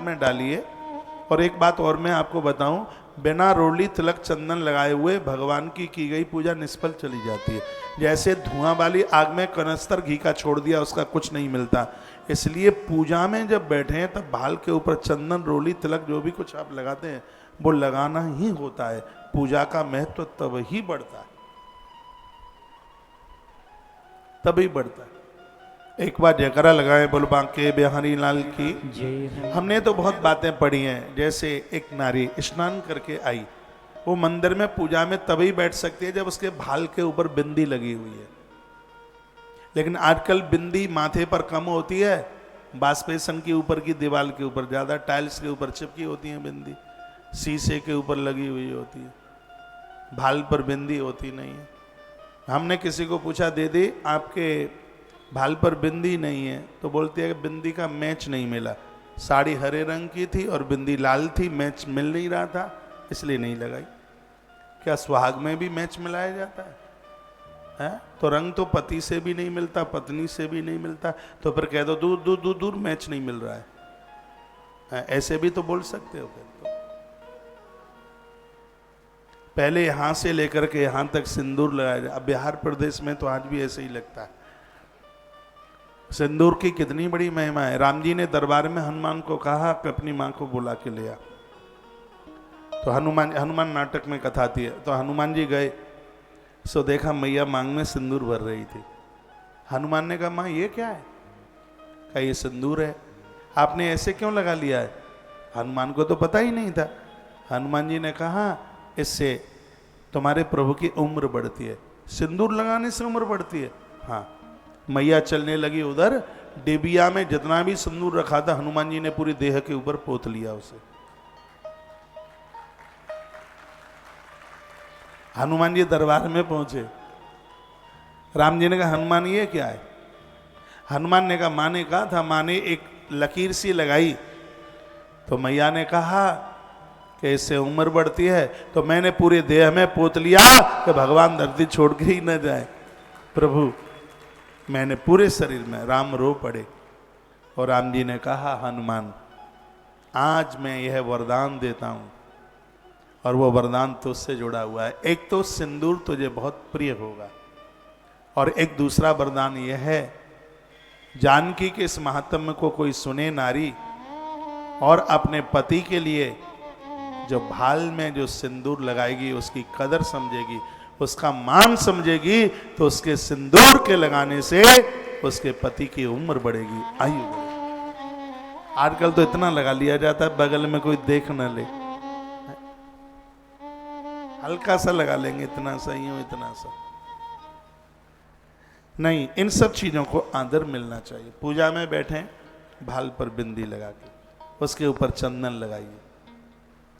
में डालिए। और एक बात और मैं आपको बताऊं, बिना रोली तिलक चंदन लगाए हुए भगवान की गई पूजा निष्फल चली जाती है। जैसे धुआं वाली आग में कनस्तर घी का छोड़ दिया, उसका कुछ नहीं मिलता। इसलिए पूजा में जब बैठे हैं तब भाल के ऊपर चंदन, रोली, तिलक जो भी कुछ आप लगाते हैं वो लगाना ही होता है। पूजा का महत्व तब ही बढ़ता है, तभी बढ़ता है। एक बार जयकारा लगाए बोल बांके बिहारी लाल की। हमने तो बहुत बातें पढ़ी हैं। जैसे एक नारी स्नान करके आई, वो मंदिर में पूजा में तभी बैठ सकती है जब उसके भाल के ऊपर बिंदी लगी हुई है। लेकिन आजकल बिंदी माथे पर कम होती है, बास्पेसन के ऊपर की दीवार के ऊपर ज्यादा, टाइल्स के ऊपर चिपकी होती है बिंदी, शीशे के ऊपर लगी हुई होती है, भाल पर बिंदी होती नहीं है। हमने किसी को पूछा, दीदी आपके भाल पर बिंदी नहीं है, तो बोलती है कि बिंदी का मैच नहीं मिला, साड़ी हरे रंग की थी और बिंदी लाल थी, मैच मिल नहीं रहा था इसलिए नहीं लगाई। क्या सुहाग में भी मैच मिलाया जाता है? तो रंग तो पति से भी नहीं मिलता, पत्नी से भी नहीं मिलता, तो फिर कह दो दूर दूर दूर दूर मैच नहीं मिल रहा है। ऐसे भी तो बोल सकते हो। फिर तो पहले यहां से लेकर के यहां तक सिंदूर लगाया जाए। अब बिहार प्रदेश में तो आज भी ऐसे ही लगता है। सिंदूर की कितनी बड़ी महिमा है। राम जी ने दरबार में हनुमान को कहा कि अपनी मां को बुला के ले आ। तो हनुमान नाटक में कथा आती है। तो हनुमान जी गए, सो देखा मैया मांग में सिंदूर भर रही थी। हनुमान ने कहा, मां ये क्या है? कहा ये सिंदूर है। आपने ऐसे क्यों लगा लिया है? हनुमान को तो पता ही नहीं था। हनुमान जी ने कहा, इससे तुम्हारे प्रभु की उम्र बढ़ती है। सिंदूर लगाने से उम्र बढ़ती है? हाँ। मैया चलने लगी उधर, डिबिया में जितना भी सिंदूर रखा था हनुमान जी ने पूरी देह के ऊपर पोत लिया उसे। हनुमान जी दरबार में पहुंचे। राम जी ने कहा, हनुमान ये क्या है? हनुमान ने कहा, माँ ने कहा था, माँ ने एक लकीर सी लगाई तो मैया ने कहा कि इससे उम्र बढ़ती है, तो मैंने पूरे देह में पोत लिया कि भगवान धरती छोड़ के ही न जाए। प्रभु मैंने पूरे शरीर में, राम रो पड़े। और राम जी ने कहा, हनुमान आज मैं यह वरदान देता हूं, और वो वरदान तुझसे जुड़ा हुआ है। एक तो सिंदूर तुझे बहुत प्रिय होगा, और एक दूसरा वरदान यह है, जानकी के इस महात्म्य को कोई सुने नारी और अपने पति के लिए जो भाल में जो सिंदूर लगाएगी, उसकी कदर समझेगी, उसका मान समझेगी, तो उसके सिंदूर के लगाने से उसके पति की उम्र बढ़ेगी, आयु बढ़ेगी। आजकल तो इतना लगा लिया जाता है बगल में कोई देख न ले, हल्का सा लगा लेंगे, इतना सा यूं, इतना सा नहीं। इन सब चीजों को आदर मिलना चाहिए। पूजा में बैठे, भाल पर बिंदी लगा के, उसके ऊपर चंदन लगाइए,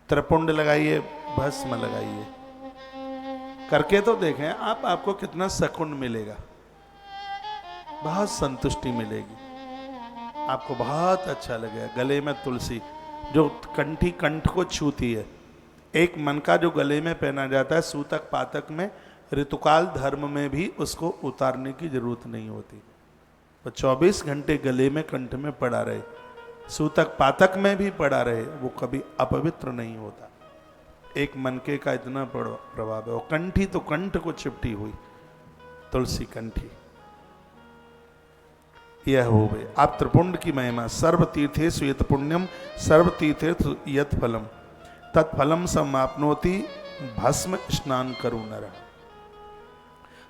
त्रिपुंड लगाइए, भस्म लगाइए, करके तो देखें आप, आपको कितना सकून मिलेगा, बहुत संतुष्टि मिलेगी, आपको बहुत अच्छा लगेगा। गले में तुलसी जो कंठी कंठ को छूती है, एक मन का जो गले में पहना जाता है, सूतक पातक में, ऋतुकाल धर्म में भी उसको उतारने की जरूरत नहीं होती। तो 24 घंटे गले में कंठ में पड़ा रहे, सूतक पातक में भी पड़ा रहे, वो कभी अपवित्र नहीं होता। एक मनके का इतना प्रभाव है। और कंठी तो कंठ को चिपटी हुई तुलसी कंठी, यह हो गए। आप त्रिपुंड की महिमा, सर्व तीर्थेषु यत् पुण्यम सर्व तीर्थेषु यत् फलम तत्फलम समाप्नोति भस्म स्नान करो नर।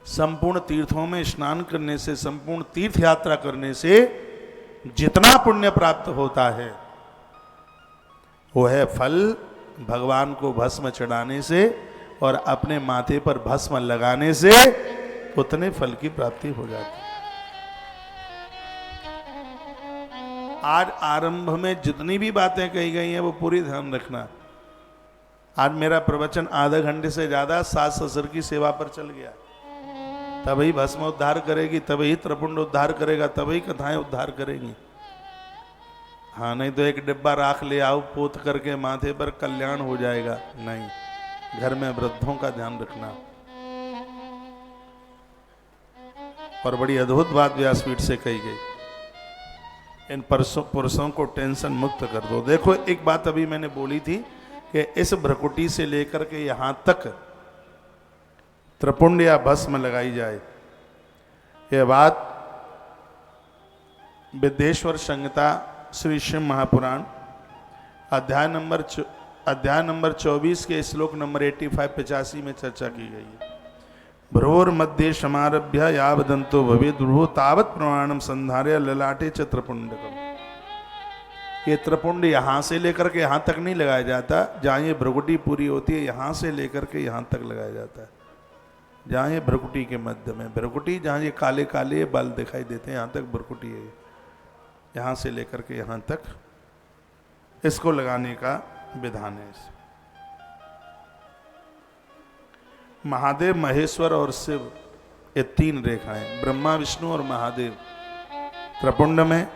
संपूर्ण तीर्थों में स्नान करने से, संपूर्ण तीर्थ यात्रा करने से जितना पुण्य प्राप्त होता है, वो है फल भगवान को भस्म चढ़ाने से और अपने माथे पर भस्म लगाने से उतने फल की प्राप्ति हो जाती है। आज आरंभ में जितनी भी बातें कही गई हैं वो पूरी ध्यान रखना। आज मेरा प्रवचन आधे घंटे से ज्यादा सास ससुर की सेवा पर चल गया। तभी भस्म उद्धार करेगी, तभी त्रिपुंड उद्धार करेगा, तभी कथाएं उद्धार करेंगी। हाँ, नहीं तो एक डिब्बा राख ले आओ पोत करके माथे पर, कल्याण हो जाएगा, नहीं। घर में वृद्धों का ध्यान रखना। और बड़ी अद्भुत बात व्यासपीठ से कही गई। इन पुरुषों को टेंशन मुक्त कर दो। देखो एक बात अभी मैंने बोली थी कि इस भ्रकुटी से लेकर के यहाँ तक त्रिपुंड या भस्म लगाई जाए, यह बात विद्येश्वर संहिता श्री शिव महापुराण अध्याय नंबर 24 के श्लोक नंबर 85 में चर्चा की गई है। भ्रुवोर मध्य समारभ्य यावदंतो भवे ध्रुवो तावत प्रमाणम संधार्य ललाटे च त्रिपुंडकम। ये त्रिपुंड यहाँ से लेकर के यहाँ तक नहीं लगाया जाता, जहाँ ये भ्रुकुटी पूरी होती है यहाँ से लेकर के यहाँ तक लगाया जाता है। जहाँ ये भ्रुकुटी के मध्य में, भ्रुकुटी जहाँ ये काले काले बाल दिखाई देते हैं यहाँ तक भ्रुकुटी है। यहाँ से लेकर के यहाँ तक इसको लगाने का विधान है। महादेव, महेश्वर और शिव ये तीन रेखाएं, ब्रह्मा विष्णु और महादेव त्रिपुंड में,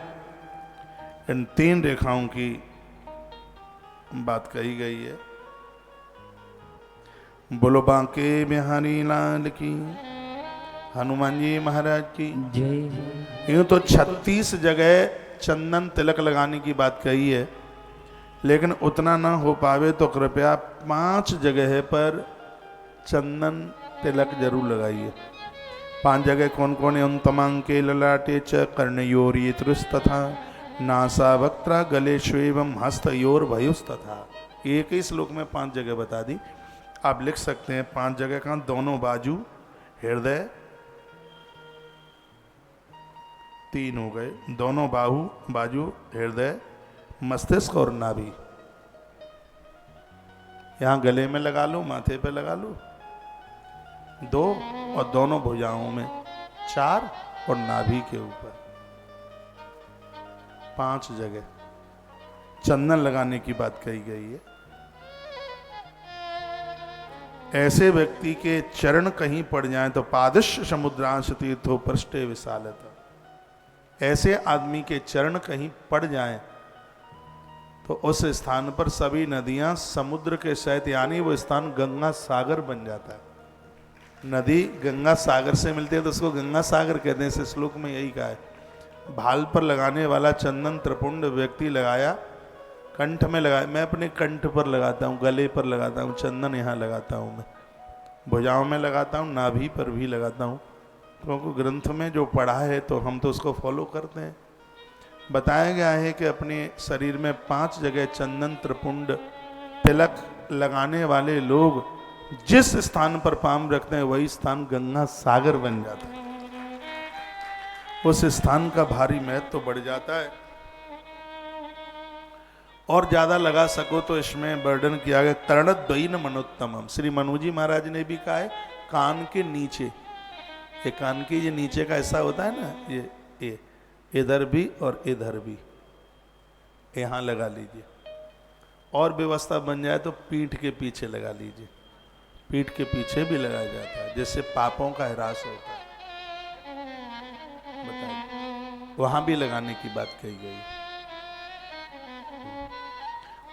इन तीन रेखाओं की बात कही गई है। बोलो बांके बिहारी लाल की, हनुमान जी महाराज की जय। यूं तो 36 जगह चंदन तिलक लगाने की बात कही है, लेकिन उतना ना हो पावे तो कृपया 5 जगह पर चंदन तिलक जरूर लगाइए। 5 जगह कौन कौन है? उन तमांके ललाटे च कर्णयोरितृस्तथा नासा वक्त्रा गले श्वेवम हस्तयोर भयुस्तथा। एक ही श्लोक में 5 जगह बता दी, आप लिख सकते हैं। 5 जगह का दोनों बाजू, हृदय 3 हो गए, दोनों बाजू, हृदय, मस्तिष्क और नाभि। यहाँ गले में लगा लो, माथे पे लगा लो 2, और दोनों भुजाओं में 4, और नाभि के ऊपर 5 जगह चंदन लगाने की बात कही गई है। ऐसे व्यक्ति के चरण कहीं पड़ जाएं तो पादश समुद्रांश तीर्थो पृष्ठे विशालता। ऐसे आदमी के चरण कहीं पड़ जाएं तो उस स्थान पर सभी नदियां समुद्र के सहित, यानी वो स्थान गंगा सागर बन जाता है। नदी गंगा सागर से मिलती है तो उसको गंगा सागर कहते हैं। इस श्लोक में यही कहा है। भाल पर लगाने वाला चंदन त्रिपुंड व्यक्ति लगाया, कंठ में लगाया। मैं अपने कंठ पर लगाता हूँ, गले पर लगाता हूँ, चंदन यहाँ लगाता हूँ, मैं भुजाओं में लगाता हूँ, नाभि पर भी लगाता हूँ, क्योंकि ग्रंथ में जो पढ़ा है तो हम तो उसको फॉलो करते हैं। बताया गया है कि अपने शरीर में 5 जगह चंदन त्रिपुंड तिलक लगाने वाले लोग जिस स्थान पर पाम रखते हैं वही स्थान गंगा सागर बन जाता है। उस स्थान का भारी महत्व तो बढ़ जाता है। और ज्यादा लगा सको तो इसमें वर्णन किया गया कर्णद्वयीन मनोत्तमम। श्री मनु जी महाराज ने भी कहा है कान के नीचे, ये कान के ये नीचे का ऐसा होता है ना, ये इधर भी और इधर भी, यहाँ लगा लीजिए। और व्यवस्था बन जाए तो पीठ के पीछे लगा लीजिए, पीठ के पीछे भी लगाया जाता है, जिससे पापों का ह्रास होता है। बताइए, वहां भी लगाने की बात कही गई।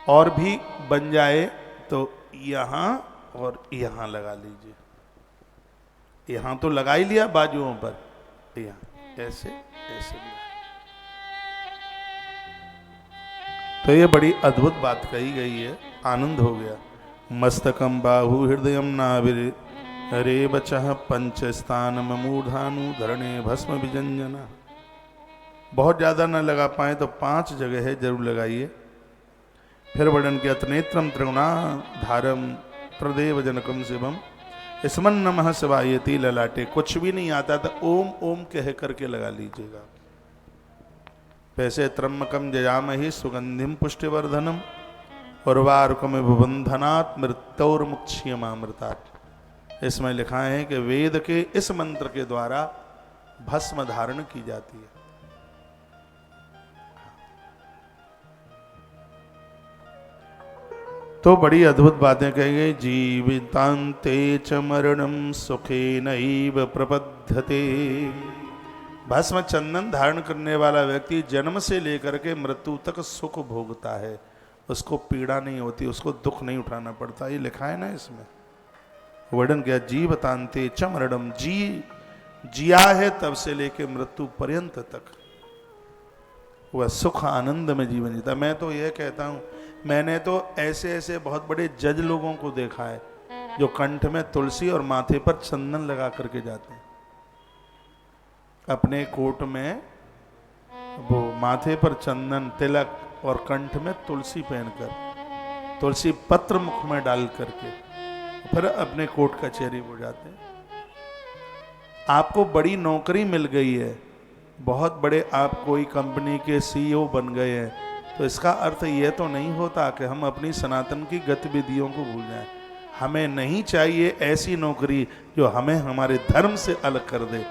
और भी बन जाए तो यहां और यहां लगा लीजिए। यहां तो लगा ही लिया बाजुओं पर, यहां ऐसे ऐसे भी। तो ये बड़ी अद्भुत बात कही गई है, आनंद हो गया। मस्तकम बाहु हृदय नाभिर हरे बचह पंच स्थान मूढ़ानु धरणे भस्म विजंजना। बहुत ज्यादा न लगा पाए तो 5 जगह है जरूर लगाइए। फिर वर्णन किया त्रिनेत्रम त्रिगुणा धारम प्रदेव जनकम शिवम स्मन नमः शिवायति ललाटे। कुछ भी नहीं आता तो ओम ओम कह करके लगा लीजिएगा। वैसे त्र्यंबकम जयामहि सुगंधिम पुष्टिवर्धनम उर्वारुकम विबंधनात् मृत्योर्मुक्षीयमामृतात्। इसमें लिखा है कि वेद के इस मंत्र के द्वारा भस्म धारण की जाती है। तो बड़ी अद्भुत बातें कही गई। जीवितांते च मरणम सुखे नैव प्रपद्यते। भस्म चंदन धारण करने वाला व्यक्ति जन्म से लेकर के मृत्यु तक सुख भोगता है, उसको पीड़ा नहीं होती, उसको दुख नहीं उठाना पड़ता। ये लिखा है ना इसमें, वर्णन किया जीवतांते च मरणम। जिया है तब से लेके मृत्यु पर्यंत तक वह सुख आनंद में जीवन जीता। मैं तो यह कहता हूँ, मैंने तो ऐसे ऐसे बहुत बड़े जज लोगों को देखा है जो कंठ में तुलसी और माथे पर चंदन लगा करके जाते हैं। अपने कोट में वो माथे पर चंदन तिलक और कंठ में तुलसी पहनकर, तुलसी पत्र मुख में डाल करके फिर अपने कोर्ट कचहरी हो जाते हैं। आपको बड़ी नौकरी मिल गई है, बहुत बड़े आप कोई कंपनी के सीईओ बन गए हैं, तो इसका अर्थ यह तो नहीं होता कि हम अपनी सनातन की गतिविधियों को भूल जाएं। हमें नहीं चाहिए ऐसी नौकरी जो हमें हमारे धर्म से अलग कर दे,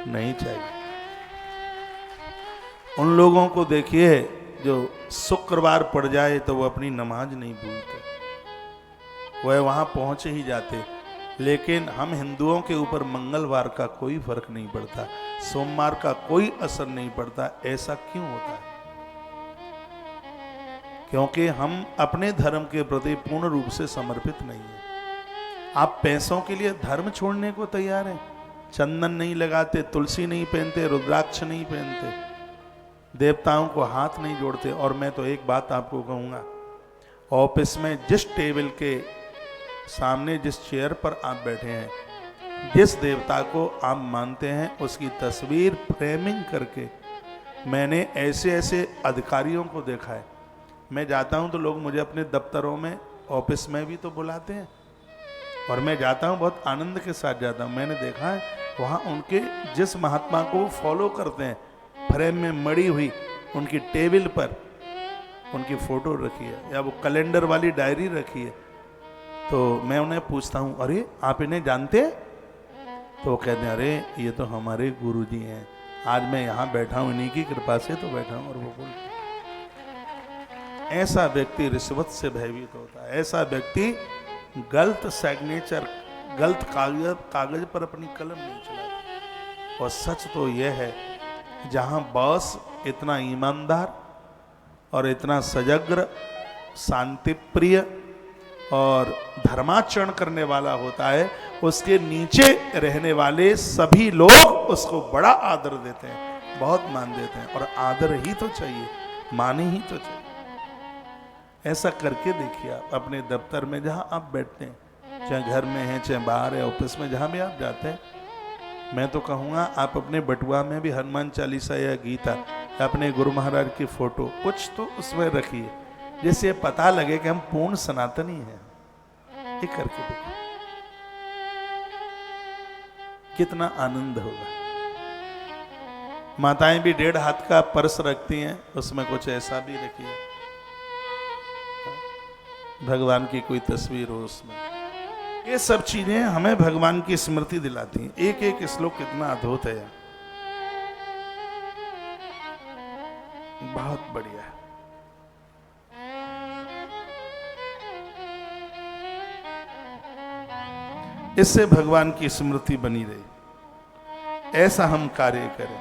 नहीं चाहिए। उन लोगों को देखिए जो शुक्रवार पड़ जाए तो वो अपनी नमाज नहीं भूलते, वह वहां पहुंच ही जाते। लेकिन हम हिंदुओं के ऊपर मंगलवार का कोई फर्क नहीं पड़ता, सोमवार का कोई असर नहीं पड़ता। ऐसा क्यों होता है? क्योंकि हम अपने धर्म के प्रति पूर्ण रूप से समर्पित नहीं है। आप पैसों के लिए धर्म छोड़ने को तैयार हैं? चंदन नहीं लगाते, तुलसी नहीं पहनते, रुद्राक्ष नहीं पहनते, देवताओं को हाथ नहीं जोड़ते। और मैं तो एक बात आपको कहूंगा, ऑफिस में जिस टेबल के सामने जिस चेयर पर आप बैठे हैं, जिस देवता को आप मानते हैं, उसकी तस्वीर फ्रेमिंग करके, मैंने ऐसे ऐसे अधिकारियों को देखा है। मैं जाता हूं तो लोग मुझे अपने दफ्तरों में, ऑफिस में भी तो बुलाते हैं, और मैं जाता हूं बहुत आनंद के साथ जाता हूं। मैंने देखा है वहां उनके जिस महात्मा को फॉलो करते हैं, फ्रेम में मड़ी हुई उनकी टेबल पर उनकी फोटो रखी है, या वो कैलेंडर वाली डायरी रखी है। तो मैं उन्हें पूछता हूँ, अरे आप इन्हें जानते हैं? तो वो कहते हैं, अरे ये तो हमारे गुरुजी हैं, आज मैं यहाँ बैठा हूँ, इन्हीं की कृपा से तो बैठा हूँ। और वो बोलते, ऐसा व्यक्ति रिश्वत से भयभीत होता है। ऐसा व्यक्ति गलत सिग्नेचर, गलत कागज पर अपनी कलम नहीं चलाता। और सच तो यह है, जहां बॉस इतना ईमानदार और इतना सजग्र, शांति प्रिय और धर्माचरण करने वाला होता है, उसके नीचे रहने वाले सभी लोग उसको बड़ा आदर देते हैं, बहुत मान देते हैं। और आदर ही तो चाहिए, मान ही तो चाहिए। ऐसा करके देखिए आप अपने दफ्तर में, जहां आप बैठते हैं, चाहे घर में हैं, चाहे बाहर है, ऑफिस में, जहां भी आप जाते हैं, मैं तो कहूँगा आप अपने बटुआ में भी हनुमान चालीसा या गीता या अपने गुरु महाराज की फोटो कुछ तो उसमें रखिए, जिससे पता लगे कि हम पूर्ण सनातनी हैं। ये करके देखो कितना आनंद होगा। माताएं भी 1.5 हाथ का पर्स रखती हैं, उसमें कुछ ऐसा भी रखिए, भगवान की कोई तस्वीर हो उसमें। ये सब चीजें हमें भगवान की स्मृति दिलाती हैं। एक एक श्लोक कितना अद्भुत है, बहुत बढ़िया है। इससे भगवान की स्मृति बनी रहे, ऐसा हम कार्य करें।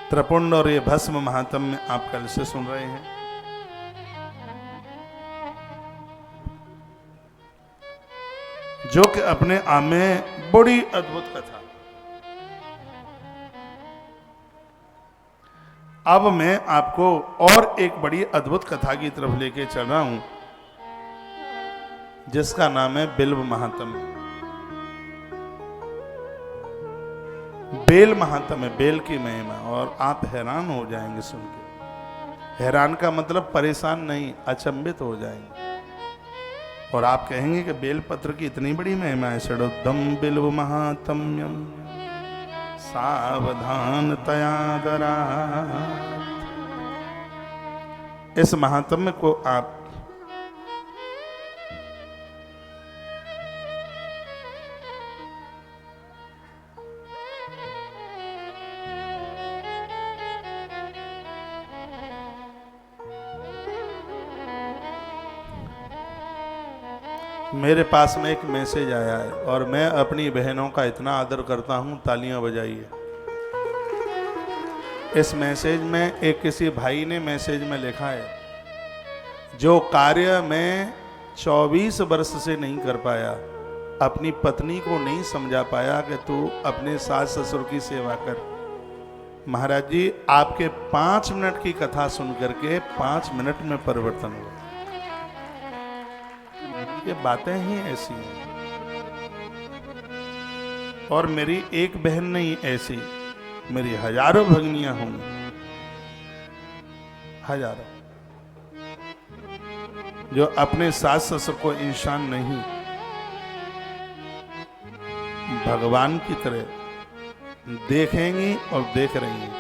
त्रिपुंड और ये भस्म महात्म्य आप कल से सुन रहे हैं। जो कि अपने आप में बड़ी अद्भुत कथा। अब मैं आपको और एक बड़ी अद्भुत कथा की तरफ लेके चल रहा हूं, जिसका नाम है बिल्व महात्म्य। बेल महात्म्य, बेल की महिमा, और आप हैरान हो जाएंगे सुन के। हैरान का मतलब परेशान नहीं, अचंभित हो जाएंगे। और आप कहेंगे कि बेलपत्र की इतनी बड़ी महिमा है। षडोद्धम बिल्व महात्म्यम सावधान तयादरा। इस महात्म्य को आप मेरे पास में एक मैसेज आया है, और मैं अपनी बहनों का इतना आदर करता हूं, तालियां बजाइए। इस मैसेज में एक किसी भाई ने मैसेज में लिखा है, जो कार्य मैं 24 वर्ष से नहीं कर पाया, अपनी पत्नी को नहीं समझा पाया कि तू अपने सास ससुर की सेवा कर। महाराज जी, आपके 5 मिनट की कथा सुन करके 5 मिनट में परिवर्तन हुआ। ये बातें ही ऐसी हैं। और मेरी एक बहन नहीं ऐसी, मेरी हजारों भगिनियां होंगी, हजारों, जो अपने सास ससुर को इंसान नहीं, भगवान की तरह देखेंगी और देख रही हैं।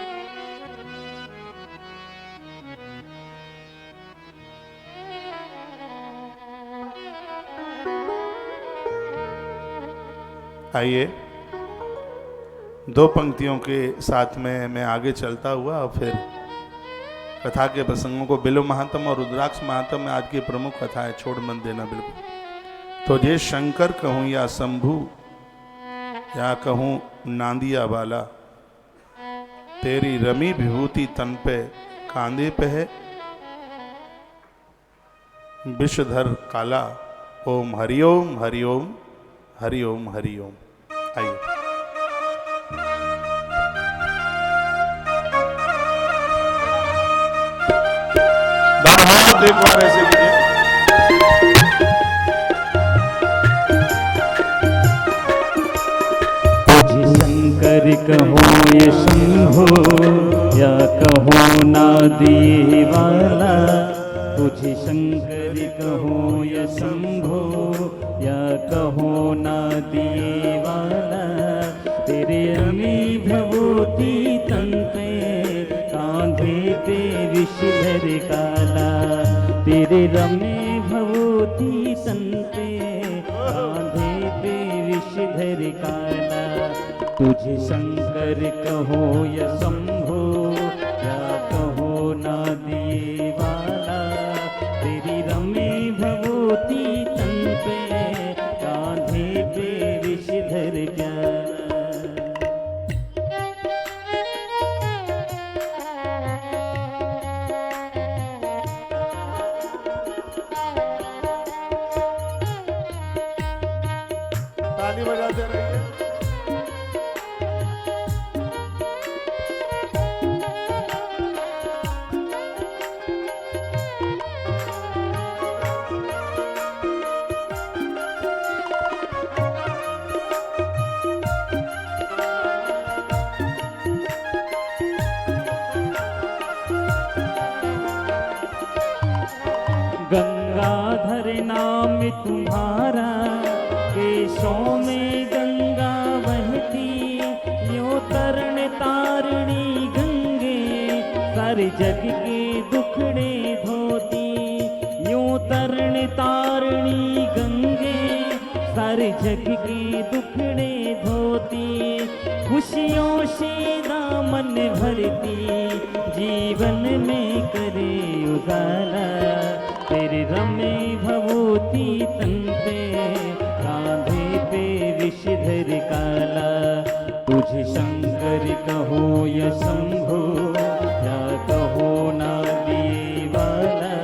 आइए 2 पंक्तियों के साथ में मैं आगे चलता हुआ और फिर कथा के प्रसंगों को, बिल्व महात्म और रुद्राक्ष महात्म में आज की प्रमुख कथा है, छोड़ मन देना बिल्कुल। तो जे शंकर कहूं या शंभु या कहूं नांदिया वाला, तेरी रमी विभूति तन पे कांधे पे है, विषधर काला। ओम हरिओम हरिओम हरिओम हरिओम। आइए एक बार ऐसे लीजिए। शंकर कहो ये शंभो या कहो नादी वाला, तुझे शंकर कहो या शंभो या कहो नादी वाला, तेरे अमी भभूति तन पे कांधे पे विषधर काला, तेरे रमे भभूति तन पे कांधे पे विषधर काला, तुझे शंकर कहो या शंभो या कहो नादी वाला, तेरी रमे भभूति तन पे कांधे पे विषधर काला। ताली बजाते रहिए। गंगाधर नाम तुम्हारा, केशों में गंगा बहती, यो तरण तारणी गंगे, सारे जग के दुखड़े धोती, यो तरण तारणी गंगे, सारे जग के दुखड़े धोती, खुशियों से दामन भरती, जीवन में करे उजाला, तेरे रमे भभूति तन पे कांधे पे विषधर काला, तुझे शंकर कहो या शंभो या कहो नादी वाला,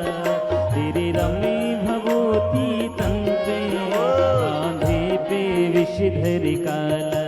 तेरे रमे भभूति तन पे कांधे पे विषधर काला।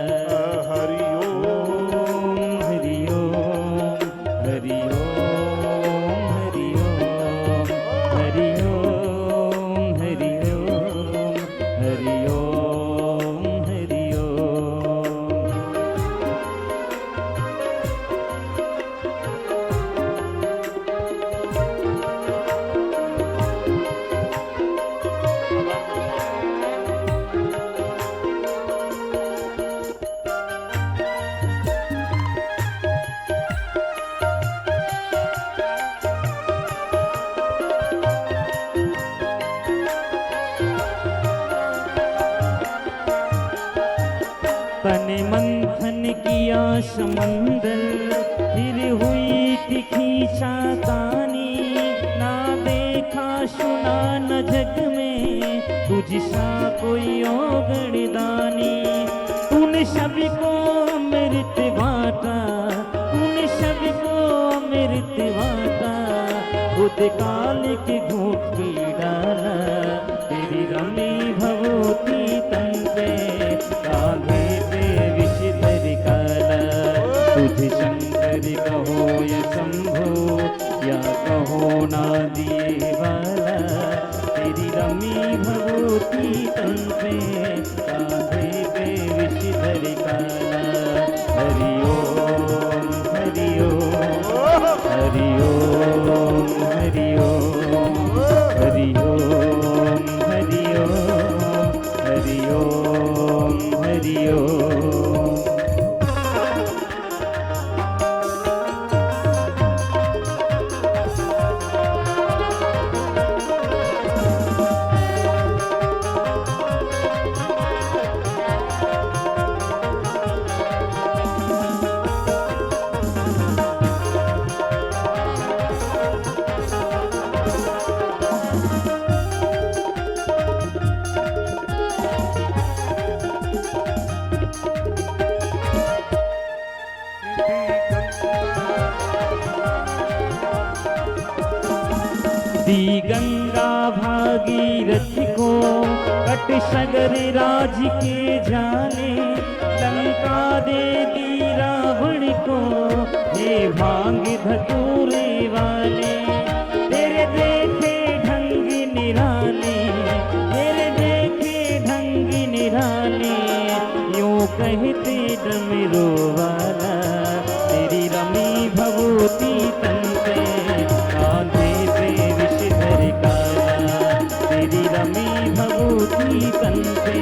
तन मंथन किया समंदर, फिर हुई तिखी चातानी, ना देखा सुना न जग में तुझ सा कोई औगणदानी, तूने सभी को अमृत बांटा, तूने सभी को अमृत बांटा, खुद काल के घूट पी डाला, तेरी रमी भभूति तन पे तुझे शंकर कहो या शंभो या कहो ना दिए वाला, तेरी रमी भभूति तन पे कांधे पे विषधर काला। हरि ओम हरि ओम हरि ओम हरि ओम हरि ओम हरि ओम हरि ओम हरि ओम। दी गंगा भागीरथ को कट सगर राज के जाने, लंका दे दी रावण को हे भांग धतूरे वाले। तेरे देखे ढंग निराले, तेरे देखे ढंग निराले, यूं कहते डमरू वाला। तेरी रमी भभूति तन पे कांधे पे विषधर काला, तेरी रमी भभूति तन पे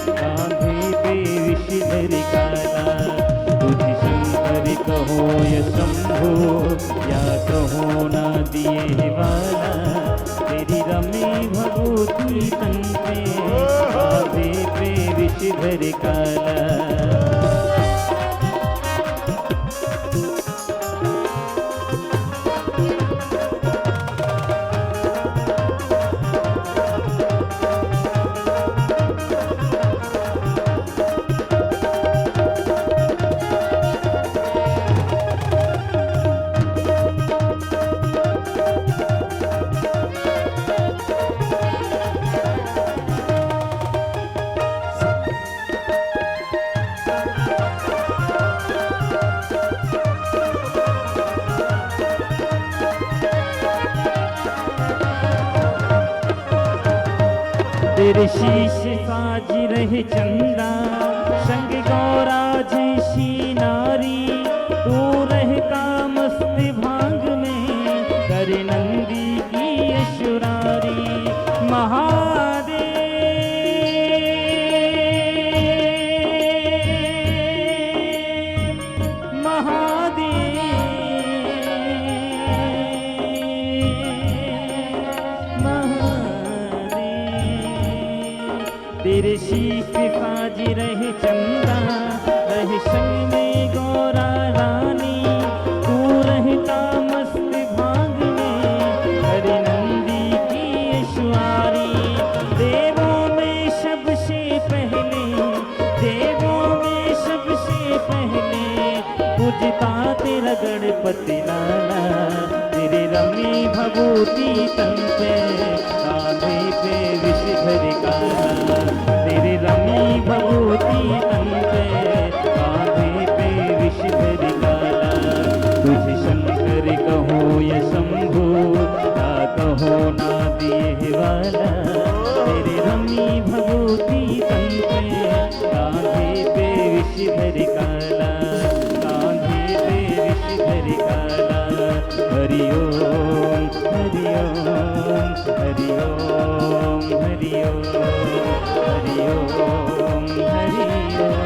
कांधे पे विषधर काला। तुझे शंकर कहो या शंभो या कहो ना दिए वाला, तेरी रमी भभूति तन पे कांधे पे विषधर काला। तेरे शीश साज रहे चंदा, संग गौरा जैसी नारी। तू रहता मस्त भांग में, कर नंदी की अशुरारी। महादेव महादेव तेरे शीश साज रहे चंदा, रहे संग में गौरा रानी। तू रहता मस्त भांग में, हरे नंदी की अश्वारी। देवों में सबसे पहले, देवों में सबसे पहले, पूजता तेरा गणपति लाला। तेरे रमी भभूति तन पे कांधे पे विषधर काला, तेरे रमी भभूति तन पे कांधे पे विषधर काला। तुझे शंकर कहो या शंभो या कहो ना दिए वाला, तेरे रमी भभूति तन पे कांधे पे विषधर काला, कांधे पे विषधर काला। हरि ओम हरि ओम हरि ओम हरि ओम हरि ओम हरि ओम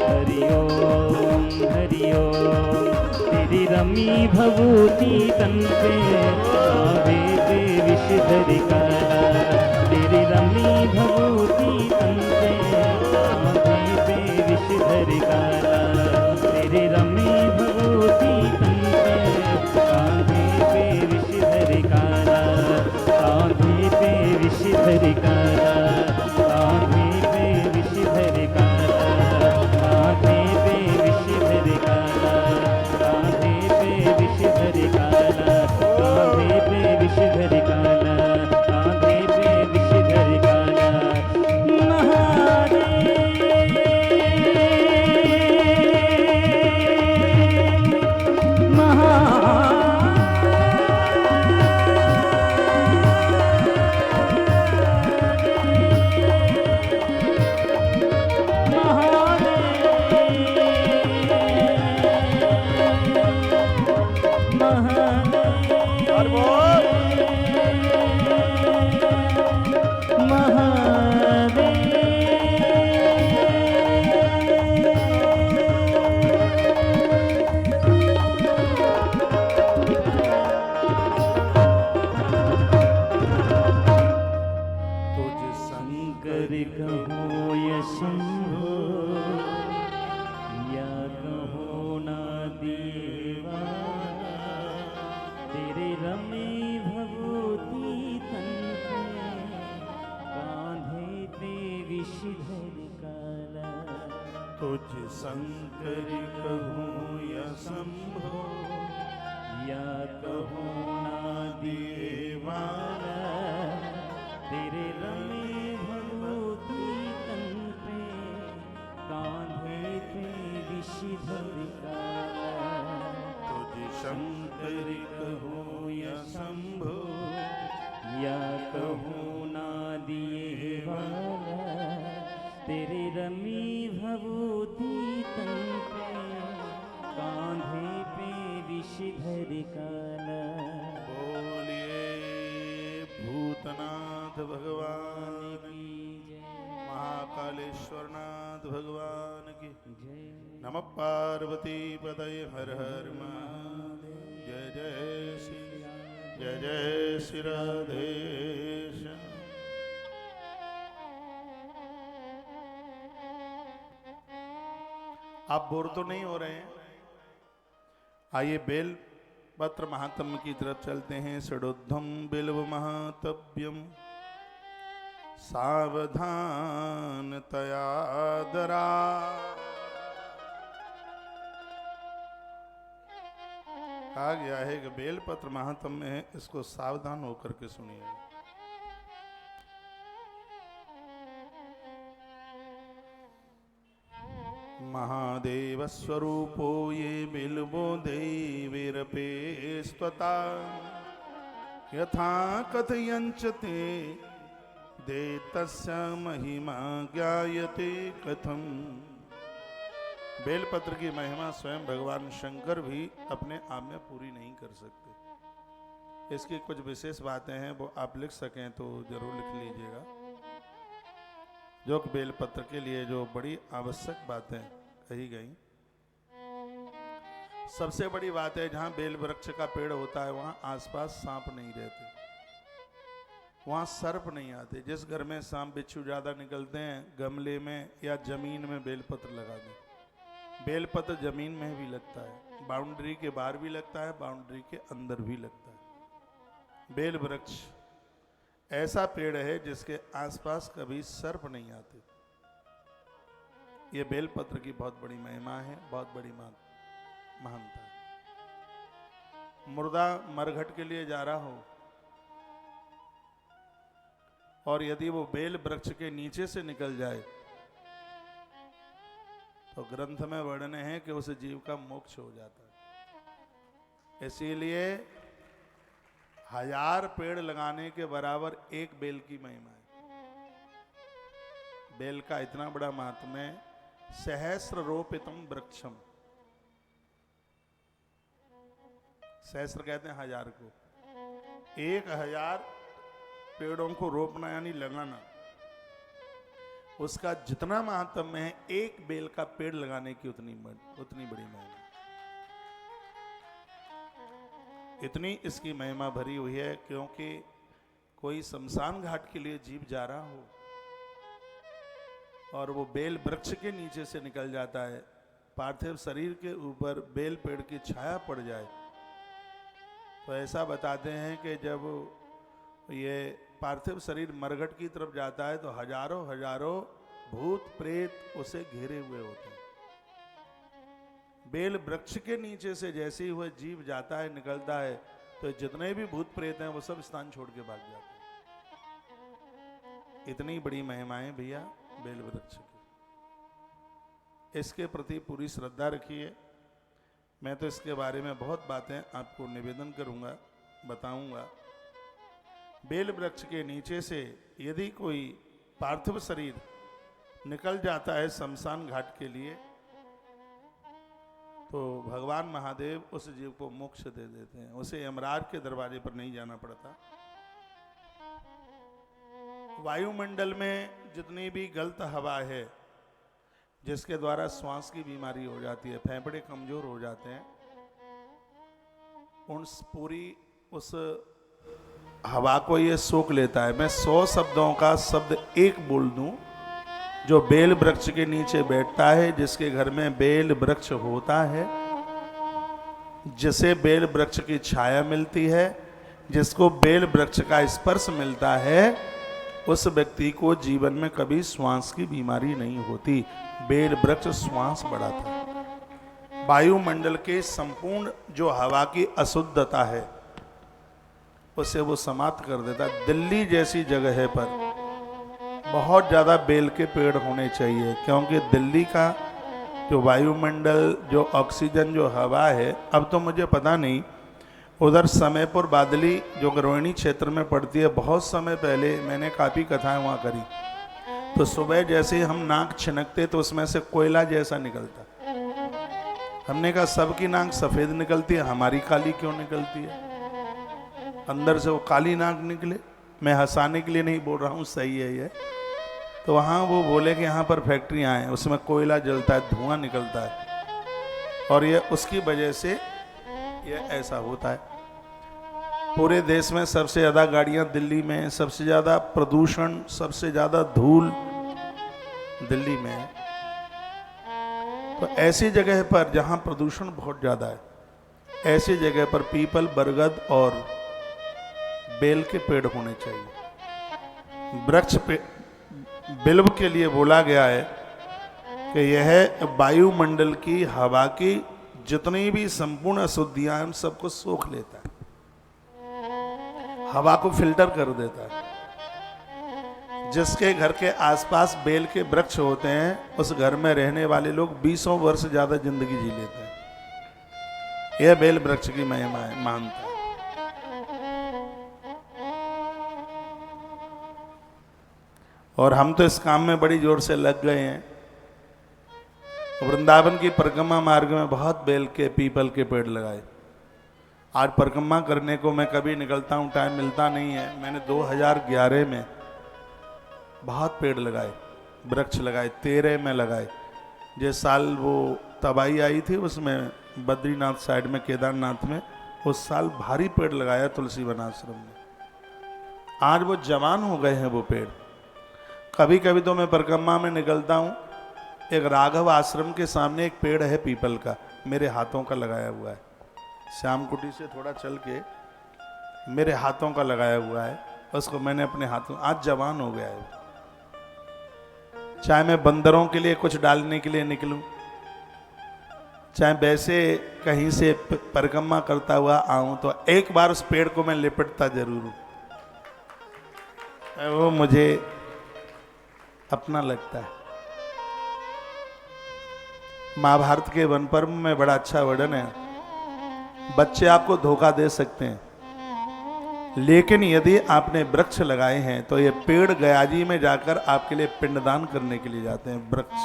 हरि ओम हरि ओम। तेरी रमी भभूति तन पे कांधे पे विषधर काला, तेरी रमी भभूति तन पे कांधे पे विषधर काला, तेरे रमी भभूति तन पे कांधे पे विषधर काला, कांधे पे विषधर काला, कांधे पे विषधर काला, कांधे पे विषधर काला, कांधे पे विषधर काला, कांधे पे विषधर काला, कांधे पे विषधर काला। महादेव तुझ शंकर कहूँ या शंभो, या कहूँ नादिए वाला, तेरे रमे भभूति तन पे, कांधे पे विषधर काला। तुझ शंकर कहूँ या शंभो, या कहूँ नादिए वाला, तेरे रमी भभूति तन पे, कांधे पे विषधर काला। बोलिए भूतनाथ भगवान की, महाकालेश्वरनाथ भगवान की नमः। पार्वती पतये हर हर महादेव। जय जय श्री, जय जय श्री राधेश। आप बोर तो नहीं हो रहे हैं? आइए बेल पत्र महात्म्य की तरफ चलते हैं। षडोद्धम बिल्व महातव्यम, सावधान तयादरा। कहा गया है कि बेल पत्र महात्म्य है, इसको सावधान होकर के सुनिए। महादेव स्वरूपो ये बिल्वो देवीरपे स्वता, यथा कथयञ्च ते देतस्य महिमा ज्ञायते कथम। बेलपत्र की महिमा स्वयं भगवान शंकर भी अपने आप में पूरी नहीं कर सकते। इसकी कुछ विशेष बातें हैं, वो आप लिख सकें तो जरूर लिख लीजिएगा। जो कि बेलपत्र के लिए जो बड़ी आवश्यक बातें कही गई। सबसे बड़ी बात है, जहां बेल वृक्ष का पेड़ होता है वहां आसपास सांप नहीं रहते, वहां सर्प नहीं आते। जिस घर में सांप बिच्छू ज्यादा निकलते हैं, गमले में या जमीन में बेलपत्र लगा दें। बेलपत्र जमीन में भी लगता है, बाउंड्री के बाहर भी लगता है, बाउंड्री के अंदर भी लगता है। बेल वृक्ष ऐसा पेड़ है जिसके आसपास कभी सर्प नहीं आते। ये बेलपत्र की बहुत बड़ी महिमा है, बहुत बड़ी महानता है। मुर्दा मरघट के लिए जा रहा हो और यदि वो बेल वृक्ष के नीचे से निकल जाए तो ग्रंथ में वर्णन है कि उस जीव का मोक्ष हो जाता है। इसीलिए 1000 पेड़ लगाने के बराबर एक बेल की महिमा है। बेल का इतना बड़ा महात्म्य है। सहस्र रोपितम वृक्षम, सहस्र कहते हैं 1000 को। 1000 पेड़ों को रोपना यानी लगाना, उसका जितना महात्म्य है एक बेल का पेड़ लगाने की उतनी बड़ी महिमा। इतनी इसकी महिमा भरी हुई है क्योंकि कोई शमशान घाट के लिए जीव जा रहा हो और वो बेल वृक्ष के नीचे से निकल जाता है, पार्थिव शरीर के ऊपर बेल पेड़ की छाया पड़ जाए, तो ऐसा बताते हैं कि जब ये पार्थिव शरीर मरघट की तरफ जाता है तो हजारों भूत प्रेत उसे घेरे हुए होते हैं। बेल वृक्ष के नीचे से जैसे ही हुए जीव जाता है, निकलता है, तो जितने भी भूत प्रेत हैं वो सब स्थान छोड़ के भाग जाते हैं। इतनी बड़ी महिमाएं भैया बेल वृक्ष की। इसके प्रति पूरी श्रद्धा रखिए। मैं तो इसके बारे में बहुत बातें आपको निवेदन करूंगा, बताऊंगा। बेल वृक्ष के नीचे से यदि कोई पार्थिव शरीर निकल जाता है शमशान घाट के लिए, तो भगवान महादेव उस जीव को मोक्ष दे देते हैं। उसे यमराज के दरवाजे पर नहीं जाना पड़ता। वायुमंडल में जितनी भी गलत हवा है, जिसके द्वारा श्वास की बीमारी हो जाती है, फेफड़े कमजोर हो जाते हैं, उस हवा को ये सोख लेता है। मैं 100 शब्दों का शब्द एक बोल दूं, जो बेल वृक्ष के नीचे बैठता है, जिसके घर में बेल वृक्ष होता है, जिसे बेल वृक्ष की छाया मिलती है, जिसको बेल वृक्ष का स्पर्श मिलता है, उस व्यक्ति को जीवन में कभी श्वास की बीमारी नहीं होती। बेल वृक्ष श्वास बढ़ाता है। वायुमंडल के संपूर्ण जो हवा की अशुद्धता है उसे वो समाप्त कर देता है। दिल्ली जैसी जगह पर बहुत ज़्यादा बेल के पेड़ होने चाहिए, क्योंकि दिल्ली का जो वायुमंडल, जो ऑक्सीजन, जो हवा है, अब तो मुझे पता नहीं, उधर समयपुर बादली जो रोहिणी क्षेत्र में पड़ती है, बहुत समय पहले मैंने काफ़ी कथाएं वहाँ करी, तो सुबह जैसे ही हम नाक छिनकते तो उसमें से कोयला जैसा निकलता। हमने कहा सबकी नाक सफ़ेद निकलती है, हमारी काली क्यों निकलती है? अंदर से वो काली नाक निकले। मैं हंसाने के लिए नहीं बोल रहा हूँ, सही है ये। तो वहाँ वो बोले कि यहाँ पर फैक्ट्रियाँ हैं, उसमें कोयला जलता है, धुआं निकलता है, और ये उसकी वजह से ये ऐसा होता है। पूरे देश में सबसे ज़्यादा गाड़ियाँ दिल्ली में, सबसे ज़्यादा प्रदूषण, सबसे ज़्यादा धूल दिल्ली में है। तो ऐसी जगह पर जहाँ प्रदूषण बहुत ज़्यादा है, ऐसी जगह पर पीपल, बरगद और बेल के पेड़ होने चाहिए। वृक्ष पे बिल्व के लिए बोला गया है कि यह वायुमंडल की हवा की जितनी भी संपूर्ण अशुद्धियां हैं सबको सोख लेता है, हवा को फिल्टर कर देता है। जिसके घर के आसपास बेल के वृक्ष होते हैं उस घर में रहने वाले लोग 20 वर्ष ज्यादा जिंदगी जी लेते हैं। यह बेल वृक्ष की महिमा है, मानता है। और हम तो इस काम में बड़ी जोर से लग गए हैं। वृंदावन की परिक्रमा मार्ग में बहुत बेल के, पीपल के पेड़ लगाए। आज परिक्रमा करने को मैं कभी निकलता हूँ, टाइम मिलता नहीं है। मैंने 2011 में बहुत पेड़ लगाए, वृक्ष लगाए, 13 में लगाए। जिस साल वो तबाही आई थी उसमें बद्रीनाथ साइड में, केदारनाथ में, उस साल भारी पेड़ लगाया तुलसी वन आश्रम में। आज वो जवान हो गए हैं वो पेड़। कभी कभी तो मैं परिक्रमा में निकलता हूँ, एक राघव आश्रम के सामने एक पेड़ है पीपल का, मेरे हाथों का लगाया हुआ है। श्याम कुटी से थोड़ा चल के मेरे हाथों का लगाया हुआ है, उसको मैंने अपने हाथों, आज जवान हो गया है। चाहे मैं बंदरों के लिए कुछ डालने के लिए निकलूं, चाहे वैसे कहीं से परिक्रमा करता हुआ आऊं, तो एक बार उस पेड़ को मैं लिपटता जरूर हूं। वो मुझे अपना लगता है। महाभारत के वन पर्व में बड़ा अच्छा वर्णन है। बच्चे आपको धोखा दे सकते हैं, लेकिन यदि आपने वृक्ष लगाए हैं तो ये पेड़ गयाजी में जाकर आपके लिए पिंडदान करने के लिए जाते हैं वृक्ष।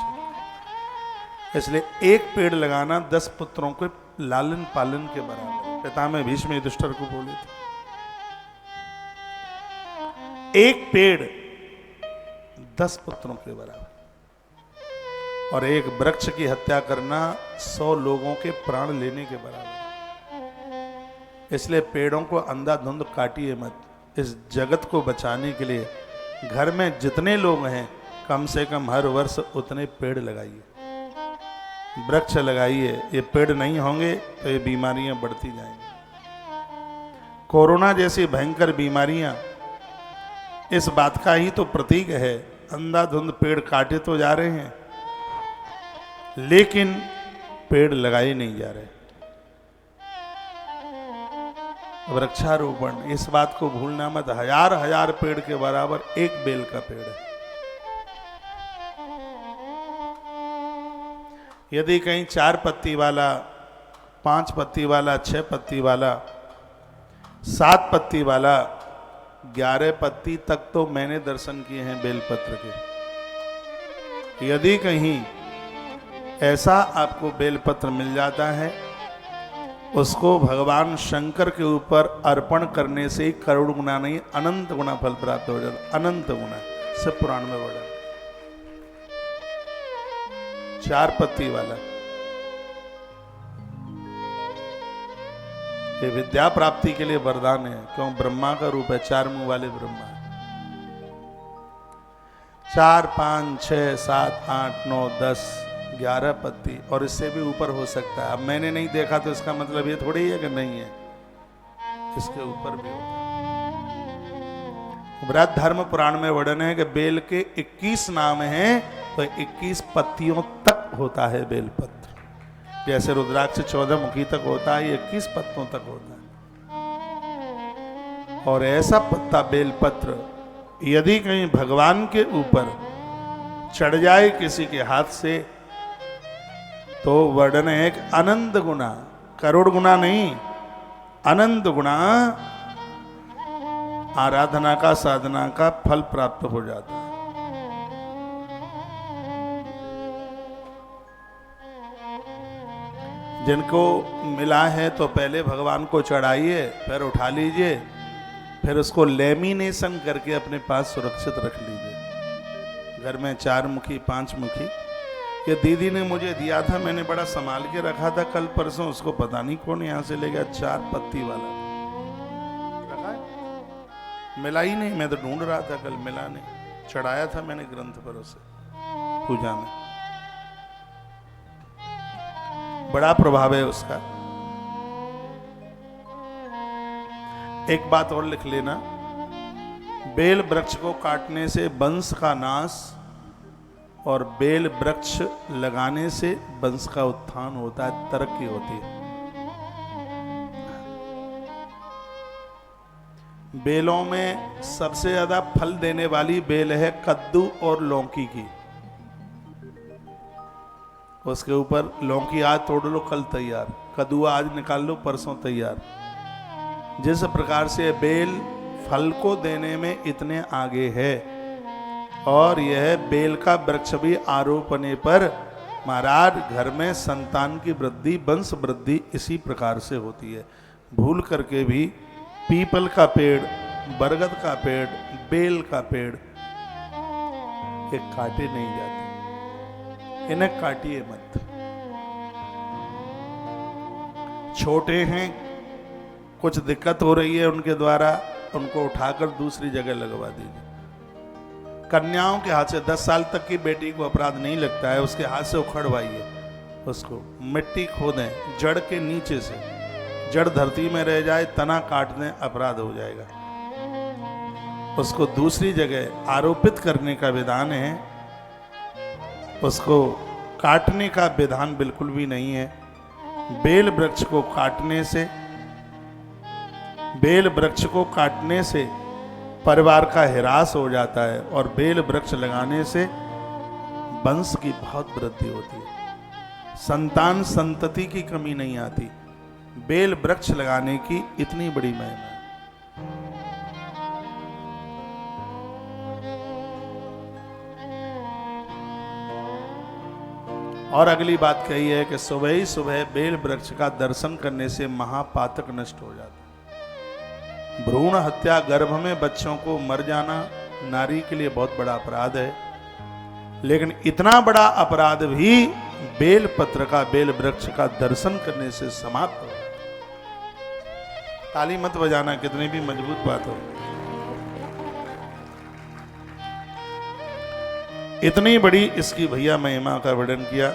इसलिए एक पेड़ लगाना 10 पुत्रों के लालन पालन के बराबर। पितामह भीष्म युधिष्ठिर को बोले थे, एक पेड़ 10 पुत्रों के बराबर, और एक वृक्ष की हत्या करना 100 लोगों के प्राण लेने के बराबर। इसलिए पेड़ों को अंधाधुंध काटिए मत। इस जगत को बचाने के लिए घर में जितने लोग हैं कम से कम हर वर्ष उतने पेड़ लगाइए, वृक्ष लगाइए। ये पेड़ नहीं होंगे तो ये बीमारियां बढ़ती जाएंगी। कोरोना जैसी भयंकर बीमारियां इस बात का ही तो प्रतीक है। अंधाधुंध पेड़ काटे तो जा रहे हैं, लेकिन पेड़ लगाए नहीं जा रहे। वृक्षारोपण, इस बात को भूलना मत। 1000 पेड़ के बराबर एक बेल का पेड़ है। यदि कहीं 4 पत्ती वाला, 5 पत्ती वाला, 6 पत्ती वाला, 7 पत्ती वाला, 11 पत्ती तक तो मैंने दर्शन किए हैं बेलपत्र के। यदि कहीं ऐसा आपको बेलपत्र मिल जाता है, उसको भगवान शंकर के ऊपर अर्पण करने से करोड़ गुना नहीं, अनंत गुना फल प्राप्त हो जाता। अनंत गुना, सब पुराण में वर्णन। 4 पत्ती वाला, ये विद्या प्राप्ति के लिए वरदान है, क्यों? ब्रह्मा का रूप है, 4 मुंह वाले ब्रह्मा। 4, 5, 6, 7, 8, 9, 10, 11 पत्ती, और इससे भी ऊपर हो सकता है। अब मैंने नहीं देखा तो इसका मतलब ये थोड़ी है कि नहीं है, इसके ऊपर भी होता है। बृहद धर्म पुराण में वर्णन है कि बेल के 21 नाम हैं, तो 21 पत्तियों तक होता है बेलपत्र। जैसे रुद्राक्ष 14 मुखी तक होता है, ये 21 पत्तों तक होता है। और ऐसा पत्ता बेलपत्र यदि कहीं भगवान के ऊपर चढ़ जाए किसी के हाथ से, तो वर्णन है कि अनंत गुना, करोड़ गुना नहीं, अनंत गुना आराधना का, साधना का फल प्राप्त हो जाता है। जिनको मिला है तो पहले भगवान को चढ़ाइए, फिर उठा लीजिए, फिर उसको लेमिनेशन करके अपने पास सुरक्षित रख लीजिए। घर में 4 मुखी 5 मुखी, ये दीदी ने मुझे दिया था, मैंने बड़ा संभाल के रखा था, कल परसों उसको पता नहीं कौन यहाँ से ले गया। 4 पत्ती वाला रखा है, मिला ही नहीं। मैं तो ढूंढ रहा था, कल मिला नहीं। चढ़ाया था मैंने ग्रंथ पर उसे पूजा में, बड़ा प्रभाव है उसका। एक बात और लिख लेना, बेल वृक्ष को काटने से वंश का नाश और बेल वृक्ष लगाने से वंश का उत्थान होता है, तरक्की होती है। बेलों में सबसे ज्यादा फल देने वाली बेल है कद्दू और लौकी की। उसके ऊपर लौकी आज तोड़ लो, कल तैयार। कद्दू आज निकाल लो, परसों तैयार। जिस प्रकार से बेल फल को देने में इतने आगे है, और यह बेल का वृक्ष भी आरोपने पर महाराज घर में संतान की वृद्धि, वंश वृद्धि इसी प्रकार से होती है। भूल करके भी पीपल का पेड़, बरगद का पेड़, बेल का पेड़ ये काटे नहीं जाते, इन्हें काटिए मत। छोटे हैं, कुछ दिक्कत हो रही है उनके द्वारा, उनको उठाकर दूसरी जगह लगवा दीजिए। कन्याओं के हाथ से 10 साल तक की बेटी को अपराध नहीं लगता है, उसके हाथ से उखड़वाइए, उसको मिट्टी खोदें जड़ के नीचे से, जड़ धरती में रह जाए, तना काट दें, अपराध हो जाएगा। उसको दूसरी जगह आरोपित करने का विधान है, उसको काटने का विधान बिल्कुल भी नहीं है। बेल वृक्ष को काटने से, बेल वृक्ष को काटने से परिवार का ह्रास हो जाता है, और बेल वृक्ष लगाने से वंश की बहुत वृद्धि होती है, संतान संतति की कमी नहीं आती। बेल वृक्ष लगाने की इतनी बड़ी महिमा है। और अगली बात कही है कि सुबह ही सुबह बेल वृक्ष का दर्शन करने से महापातक नष्ट हो जाता है। भ्रूण हत्या, गर्भ में बच्चों को मर जाना नारी के लिए बहुत बड़ा अपराध है, लेकिन इतना बड़ा अपराध भी बेल पत्र का, बेल वृक्ष का दर्शन करने से समाप्त हो। ताली मत बजाना, कितनी भी मजबूत बात हो। इतनी बड़ी इसकी भैया महिमा का वर्णन किया।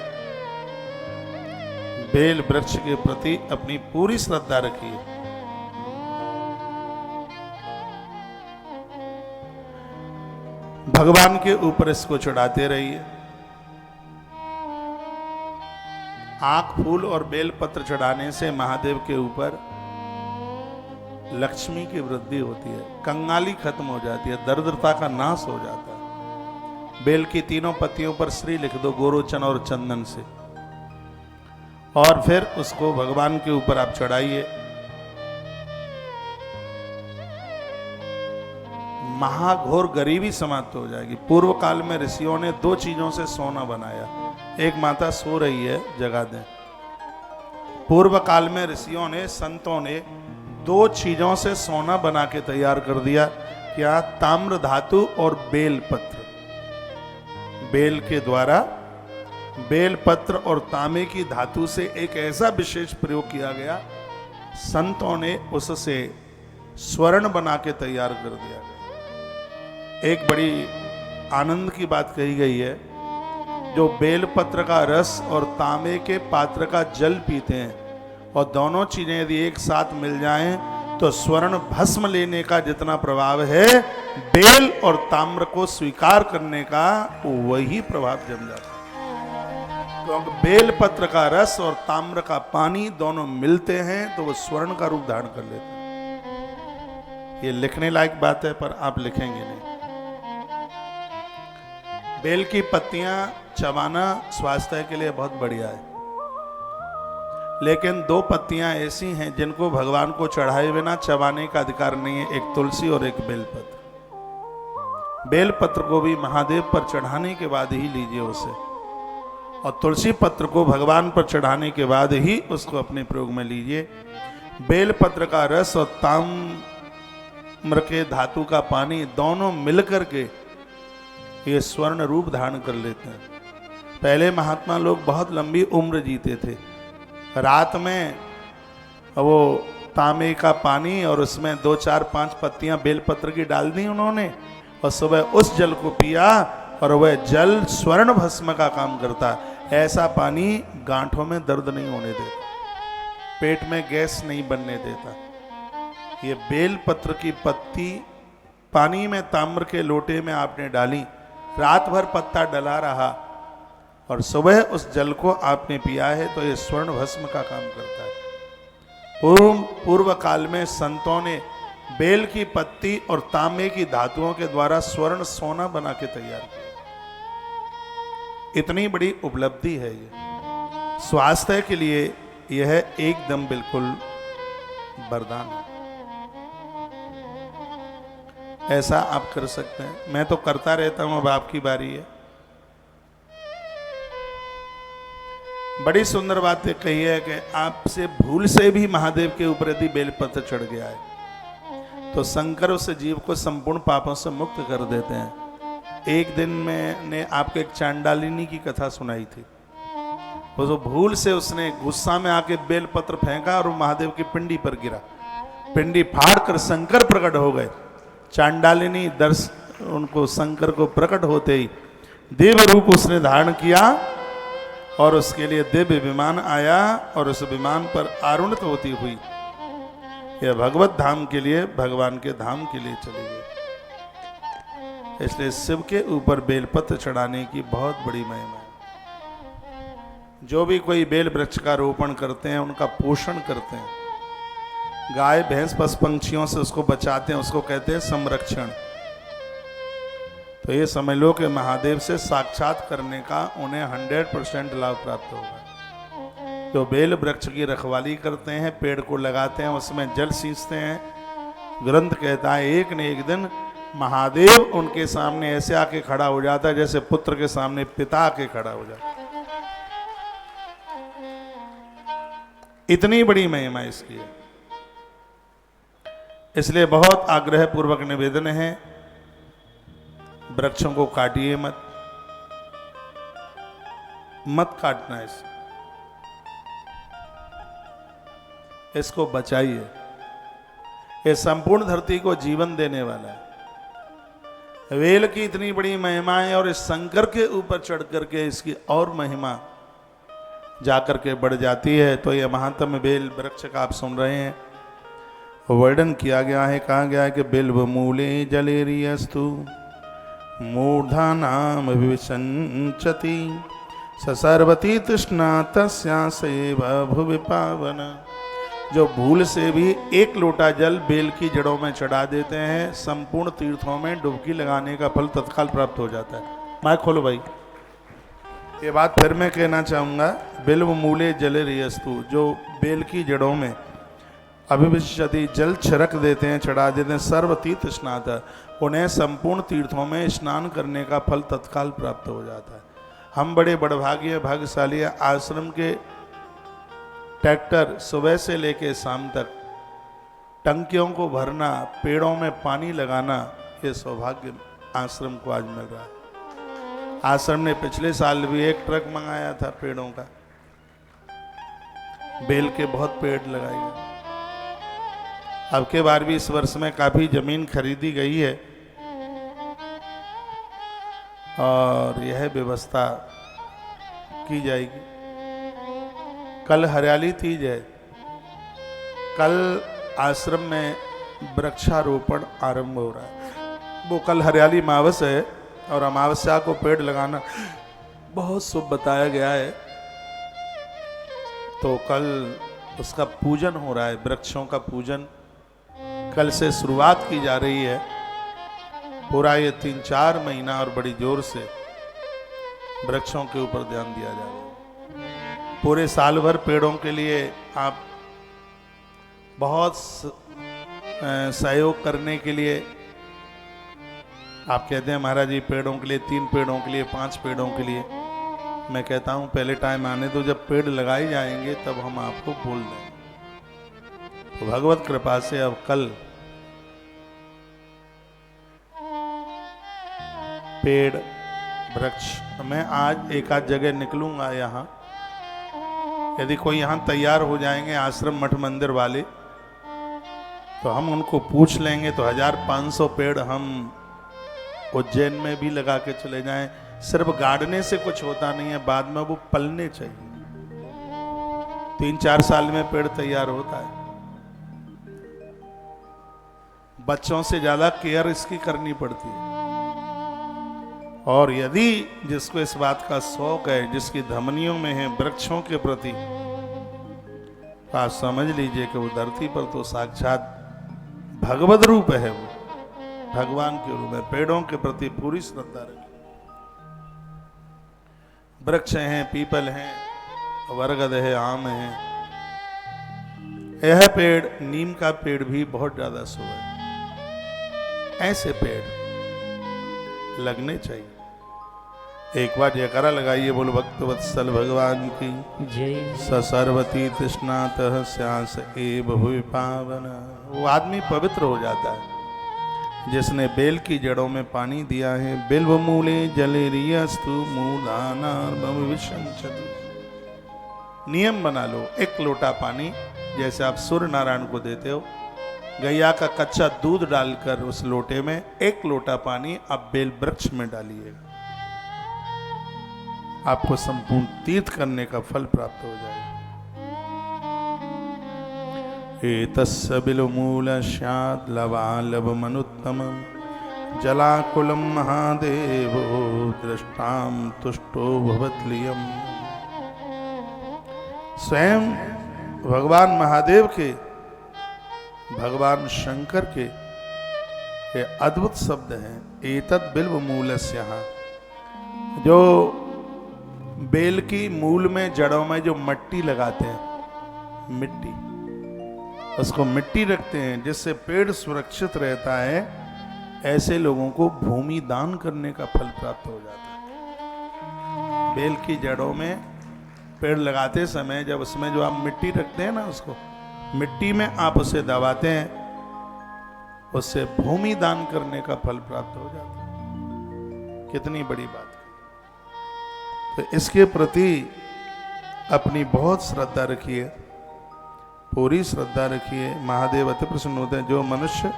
बेल वृक्ष के प्रति अपनी पूरी श्रद्धा रखिए। भगवान के ऊपर इसको चढ़ाते रहिए। आंख, फूल और बेल पत्र चढ़ाने से महादेव के ऊपर लक्ष्मी की वृद्धि होती है, कंगाली खत्म हो जाती है, दरिद्रता का नाश हो जाता है। बेल की तीनों पत्तियों पर श्री लिख दो गोरोचन और चंदन से, और फिर उसको भगवान के ऊपर आप चढ़ाइए। महाघोर गरीबी समाप्त हो जाएगी। पूर्व काल में ऋषियों ने 2 चीजों से सोना बनाया। एक माता सो रही है, जगा दें। पूर्व काल में ऋषियों ने, संतों ने 2 चीजों से सोना बना के तैयार कर दिया। क्या? ताम्र धातु और बेल पत्र। बेल के द्वारा बेल पत्र और तांबे की धातु से एक ऐसा विशेष प्रयोग किया गया, संतों ने उससे स्वर्ण बना के तैयार कर दिया। एक बड़ी आनंद की बात कही गई है, जो बेल पत्र का रस और तांबे के पात्र का जल पीते हैं, और दोनों चीजें यदि एक साथ मिल जाएं तो स्वर्ण भस्म लेने का जितना प्रभाव है, बेल और ताम्र को स्वीकार करने का वही प्रभाव जम जाता है। क्योंकि बेल पत्र का रस और ताम्र का पानी दोनों मिलते हैं तो वो स्वर्ण का रूप धारण कर लेते हैं। ये लिखने लायक बात है, पर आप लिखेंगे नहीं। बेल की पत्तियां चबाना स्वास्थ्य के लिए बहुत बढ़िया है, लेकिन दो पत्तियां ऐसी हैं जिनको भगवान को चढ़ाए बिना चबाने का अधिकार नहीं है, एक तुलसी और एक बेलपत्र। बेलपत्र को भी महादेव पर चढ़ाने के बाद ही लीजिए उसे, और तुलसी पत्र को भगवान पर चढ़ाने के बाद ही उसको अपने प्रयोग में लीजिए। बेलपत्र का रस और ताम्र के धातु का पानी दोनों मिलकर के ये स्वर्ण रूप धारण कर लेते हैं। पहले महात्मा लोग बहुत लंबी उम्र जीते थे। रात में वो तांबे का पानी और उसमें 2 4 5 पत्तियां बेलपत्र की डाल दी उन्होंने, और सुबह उस जल को पिया, और वह जल स्वर्ण भस्म का काम करता। ऐसा पानी गांठों में दर्द नहीं होने देता, पेट में गैस नहीं बनने देता। ये बेलपत्र की पत्ती पानी में ताम्र के लोटे में आपने डाली, रात भर पत्ता डला रहा, और सुबह उस जल को आपने पिया है, तो ये स्वर्ण भस्म का काम करता है। पूर्व काल में संतों ने बेल की पत्ती और तांबे की धातुओं के द्वारा स्वर्ण सोना बना के तैयार किया। इतनी बड़ी उपलब्धि है ये, स्वास्थ्य के लिए यह एकदम बिल्कुल वरदान है। ऐसा आप कर सकते हैं, मैं तो करता रहता हूं, अब आपकी बारी है। बड़ी सुंदर बात कही है कि आपसे भूल से भी महादेव के ऊपर यदि बेलपत्र चढ़ गया है तो शंकर उस जीव को संपूर्ण पापों से मुक्त कर देते हैं। एक दिन मैंने आपको एक चांडालिनी की कथा सुनाई थी। वो जो भूल से उसने गुस्सा में आके बेलपत्र फेंका और महादेव की पिंडी पर गिरा, पिंडी फाड़ कर शंकर प्रकट हो गए। चांडालिनी उनको शंकर को प्रकट होते ही देव रूप उसने धारण किया, और उसके लिए दिव्य विमान आया, और उस विमान पर आरूढ़ित होती हुई यह भगवत धाम के लिए, भगवान के धाम के लिए चली गई। इसलिए शिव के ऊपर बेलपत्र चढ़ाने की बहुत बड़ी महिमा है। जो भी कोई बेल वृक्ष का रोपण करते हैं उनका पोषण करते हैं, गाय भैंस पशु पंक्षियों से उसको बचाते हैं, उसको कहते हैं संरक्षण। तो ये समझ लो कि महादेव से साक्षात करने का उन्हें 100% लाभ प्राप्त होगा। जो बेल वृक्ष की रखवाली करते हैं, पेड़ को लगाते हैं, उसमें जल सींचते हैं, ग्रंथ कहता है एक न एक दिन महादेव उनके सामने ऐसे आके खड़ा हो जाता है जैसे पुत्र के सामने पिता आके खड़ा हो जाता है। इतनी बड़ी महिमा इसकी है। इसलिए बहुत आग्रह पूर्वक निवेदन है, वृक्षों को काटिए मत, मत काटना इसको बचाइए। ये संपूर्ण धरती को जीवन देने वाला है। वेल की इतनी बड़ी महिमा है, और इस शंकर के ऊपर चढ़ करके इसकी और महिमा जाकर के बढ़ जाती है। तो यह महात्म बेल वृक्ष का आप सुन रहे हैं, वर्णन किया गया है, कहा गया है कि बिल्व मूले जलेरियस्तु मूर्धा नाम विसंचति ससर्वती तृष्णा तस्यासेव भुवि पावन। जो भूल से भी एक लोटा जल बेल की जड़ों में चढ़ा देते हैं, संपूर्ण तीर्थों में डुबकी लगाने का फल तत्काल प्राप्त हो जाता है। माइक खोलो भाई। ये बात फिर मैं कहना चाहूँगा, बिल्व मूले जलेरियस्तु, जो बेल की जड़ों में अभिविशति जल छिड़क देते हैं, चढ़ा देते हैं, सर्वतीर्थ स्नात, उन्हें संपूर्ण तीर्थों में स्नान करने का फल तत्काल प्राप्त हो जाता है। हम बड़े बड़भागी भाग्यशाली हैं। आश्रम के ट्रैक्टर सुबह से लेके शाम तक टंकियों को भरना, पेड़ों में पानी लगाना, ये सौभाग्य आश्रम को आज मिल रहा है। आश्रम ने पिछले साल भी एक ट्रक मंगाया था पेड़ों का, बेल के बहुत पेड़ लगाए गए। अब के बार भी इस वर्ष में काफी जमीन खरीदी गई है, और यह व्यवस्था की जाएगी। कल हरियाली तीज है, कल आश्रम में वृक्षारोपण आरंभ हो रहा है। वो कल हरियाली अमावस है और अमावस्या को पेड़ लगाना बहुत शुभ बताया गया है, तो कल उसका पूजन हो रहा है। वृक्षों का पूजन कल से शुरुआत की जा रही है। पूरा ये 3-4 महीना और बड़ी जोर से वृक्षों के ऊपर ध्यान दिया जा रहा है। पूरे साल भर पेड़ों के लिए आप बहुत सहयोग करने के लिए आप कहते हैं महाराज जी पेड़ों के लिए, 3 पेड़ों के लिए, 5 पेड़ों के लिए। मैं कहता हूं पहले टाइम आने दो, जब पेड़ लगाए जाएंगे तब हम आपको बोल देंगे। तो भगवत कृपा से अब कल पेड़ वृक्ष, मैं आज एक आध जगह निकलूंगा यहाँ, यदि कोई यहाँ तैयार हो जाएंगे आश्रम मठ मंदिर वाले तो हम उनको पूछ लेंगे, तो 1500 पेड़ हम उज्जैन में भी लगा के चले जाएं। सिर्फ गाड़ने से कुछ होता नहीं है, बाद में वो पलने चाहिए। 3-4 साल में पेड़ तैयार होता है। बच्चों से ज्यादा केयर इसकी करनी पड़ती है। और यदि जिसको इस बात का शौक है, जिसकी धमनियों में है वृक्षों के प्रति, तो आप समझ लीजिए कि वो धरती पर तो साक्षात भगवत रूप है, वो भगवान के रूप में। पेड़ों के प्रति पूरी श्रद्धा रखिए। वृक्ष हैं, पीपल हैं, बरगद है, आम है। यह पेड़, नीम का पेड़ भी बहुत ज्यादा शुभ है। ऐसे पेड़ लगने चाहिए। एक बार जयकारा लगाइए, बोलो भक्त वत्सल भगवान की जय। सर्वती तृष्णातः स्यास एव भुवि पावन। वो आदमी पवित्र हो जाता है जिसने बेल की जड़ों में पानी दिया है। बिल्व मूले जले रियस्तु मूलानार्मम विशंचति। नियम बना लो, 1 लोटा पानी जैसे आप सूर्य नारायण को देते हो, गैया का कच्चा दूध डालकर उस लोटे में 1 लोटा पानी आप बेल वृक्ष में डालिएगा, आपको संपूर्ण तीर्थ करने का फल प्राप्त हो जाएगा। एतस्य बिलमूल स्यात् लवालभमनुत्तमं जलाकुलं महादेवो दृष्टां तुष्टो भवत्लियम्। स्वयं भगवान महादेव के, भगवान शंकर के ये अद्भुत शब्द हैं। एतत् बिल्वमूलस्यः, जो बेल की मूल में, जड़ों में जो मिट्टी लगाते हैं, मिट्टी, उसको मिट्टी रखते हैं जिससे पेड़ सुरक्षित रहता है। ऐसे लोगों को भूमि दान करने का फल प्राप्त हो जाता है। बेल की जड़ों में पेड़ लगाते समय जब उसमें जो आप मिट्टी रखते हैं ना, उसको मिट्टी में आप उसे दबाते हैं, उससे भूमि दान करने का फल प्राप्त हो जाता है। कितनी बड़ी बात है। तो इसके प्रति अपनी बहुत श्रद्धा रखिए, पूरी श्रद्धा रखिए। महादेव अति प्रसन्न होते हैं। जो मनुष्य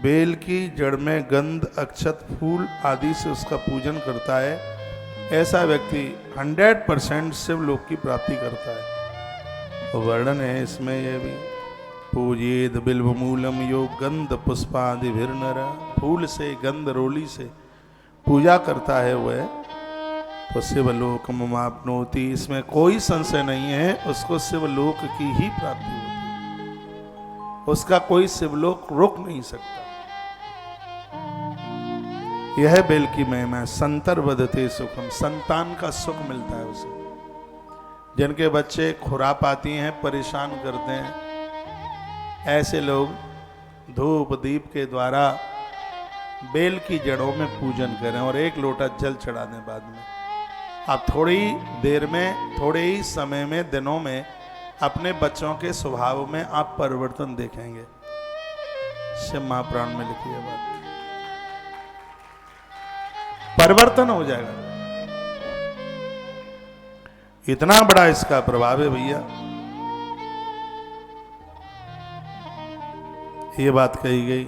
बेल की जड़ में गंध, अक्षत, फूल आदि से उसका पूजन करता है, ऐसा व्यक्ति 100% शिवलोक की प्राप्ति करता है। वर्णन है इसमें यह भी, पूजेद बिल्वमूलम यो गंध पुष्पादिभिर्नर। फूल से, गंध, रोली से पूजा करता है वह, तो शिवलोकम आपनोति। इसमें कोई संशय नहीं है, उसको शिवलोक की ही प्राप्ति होती है। उसका कोई शिवलोक रोक नहीं सकता। यह बेल की महिमा है। संतर वदते सुखम, संतान का सुख मिलता है उसे। जिनके बच्चे खुरापाती हैं, परेशान करते हैं, ऐसे लोग धूप दीप के द्वारा बेल की जड़ों में पूजन करें और 1 लोटा जल चढ़ा दें। बाद में आप थोड़ी देर में, थोड़े ही समय में, दिनों में अपने बच्चों के स्वभाव में आप परिवर्तन देखेंगे। शिव महापुराण में लिखी है बात, परिवर्तन हो जाएगा। इतना बड़ा इसका प्रभाव है भैया। ये बात कही गई।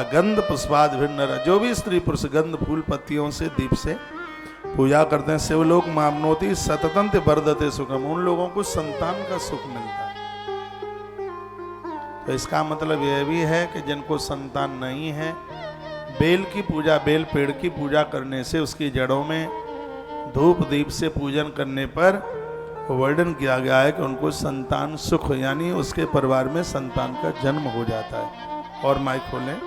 गंध पुष्पाद भिन्न, जो भी स्त्री पुरुष गंध, फूल, पत्तियों से, दीप से पूजा करते हैं, शिवलोक मामनोति सततंत वर्धते सुखम। उन लोगों को संतान का सुख मिलता है। तो इसका मतलब यह भी है कि जिनको संतान नहीं है, बेल की पूजा, बेल पेड़ की पूजा करने से, उसकी जड़ों में धूप दीप से पूजन करने पर वर्णन किया गया है कि उनको संतान सुख, यानी उसके परिवार में संतान का जन्म हो जाता है। और माइक खोलें।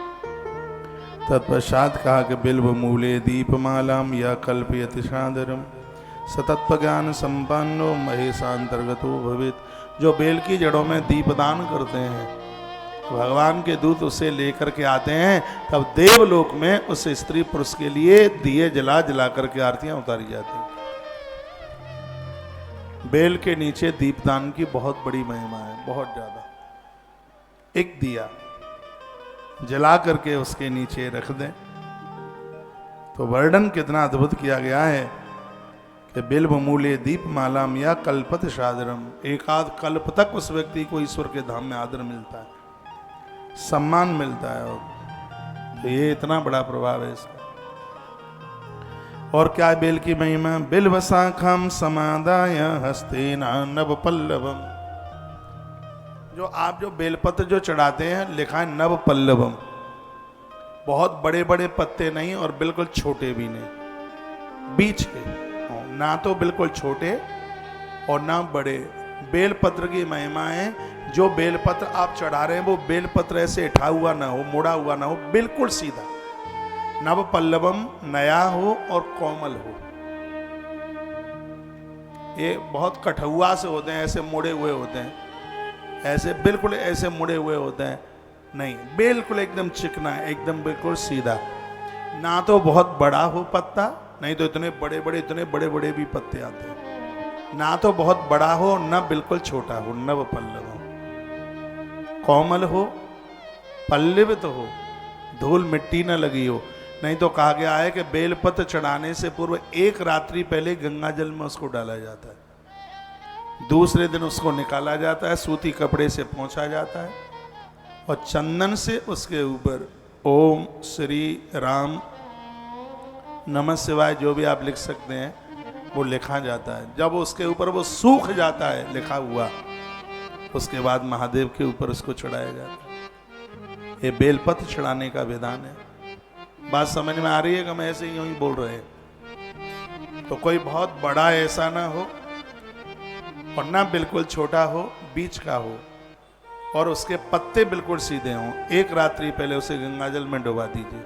तत्पश्चात कहा कि बिल्व मूले दीपमालाम या कल्पयति सादरम सतत्व ज्ञान संपन्नो महेशांतर्गतो भवित। जो बेल की जड़ों में दीपदान करते हैं, भगवान के दूत उसे लेकर के आते हैं, तब देवलोक में उस स्त्री पुरुष के लिए दिए जला जला करके आरतियां उतारी जाती हैं। बेल के नीचे दीपदान की बहुत बड़ी महिमा है, बहुत ज्यादा। एक दिया जला करके उसके नीचे रख दें तो वर्णन कितना अद्भुत किया गया है कि बिल्व मूले दीप मालाम या कल्पत सादरम। एक आध कल्प तक उस व्यक्ति को ईश्वर के धाम में आदर मिलता है, सम्मान मिलता है। और तो ये इतना बड़ा प्रभाव है इसका। और क्या है बेल की महिमा? बिल्व शाखम समादाय हस्तेना नव पल्लवम। जो आप जो बेलपत्र जो चढ़ाते हैं, लिखा है नव पल्लवम। बहुत बड़े बड़े पत्ते नहीं और बिल्कुल छोटे भी नहीं, बीच के, ना तो बिल्कुल छोटे और ना बड़े। बेलपत्र की महिमा है, जो बेलपत्र आप चढ़ा रहे हैं वो बेलपत्र ऐसे उठा हुआ ना हो, मुड़ा हुआ ना हो, बिल्कुल सीधा। नव पल्लवम, नया हो और कोमल हो। ये बहुत कठुआ से होते हैं, ऐसे मुड़े हुए होते हैं, ऐसे बिल्कुल ऐसे मुड़े हुए होते हैं नहीं, बिल्कुल एकदम चिकना, एकदम बिल्कुल सीधा। ना तो बहुत बड़ा हो पत्ता, नहीं तो इतने बड़े बड़े भी पत्ते आते हैं। ना तो बहुत बड़ा हो, ना बिल्कुल छोटा हो। नव पल्लव हो, कोमल हो, पल्लवित हो, धूल मिट्टी न लगी हो। नहीं तो कहा गया है कि बेलपत्र चढ़ाने से पूर्व एक रात्रि पहले गंगा जल में उसको डाला जाता है, दूसरे दिन उसको निकाला जाता है, सूती कपड़े से पोंछा जाता है और चंदन से उसके ऊपर ओम श्री राम नमः शिवाय जो भी आप लिख सकते हैं वो लिखा जाता है। जब उसके ऊपर वो सूख जाता है लिखा हुआ, उसके बाद महादेव के ऊपर उसको चढ़ाया जाता है। ये बेलपत्र चढ़ाने का विधान है। बात समझ में आ रही है कि मैं ऐसे यूं ही बोल रहे हैं? तो कोई बहुत बड़ा ऐसा ना हो और ना बिल्कुल छोटा हो, बीच का हो, और उसके पत्ते बिल्कुल सीधे हों। एक रात्रि पहले उसे गंगाजल में डुबा दीजिए,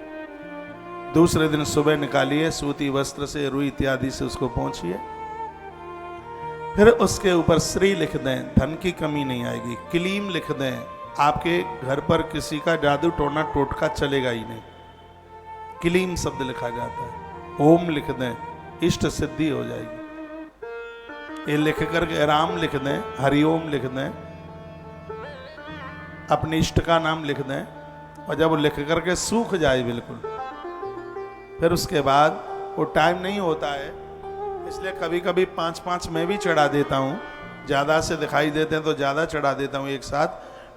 दूसरे दिन सुबह निकालिए, सूती वस्त्र से, रुई इत्यादि से उसको पोंछिए, फिर उसके ऊपर श्री लिख दें, धन की कमी नहीं आएगी। क्लीम लिख दें, आपके घर पर किसी का जादू टोना टोटका चलेगा ही नहीं, क्लीम शब्द लिखा जाता है। ओम लिख दें, इष्ट सिद्धि हो जाएगी। ये लिख करके राम लिख दें, हरिओम लिख दें, अपने इष्ट का नाम लिख दें, और जब वो लिख करके सूख जाए बिल्कुल, फिर उसके बाद वो टाइम नहीं होता है, इसलिए कभी कभी 5-5 मैं भी चढ़ा देता हूँ। ज़्यादा से दिखाई देते हैं तो ज़्यादा चढ़ा देता हूँ एक साथ,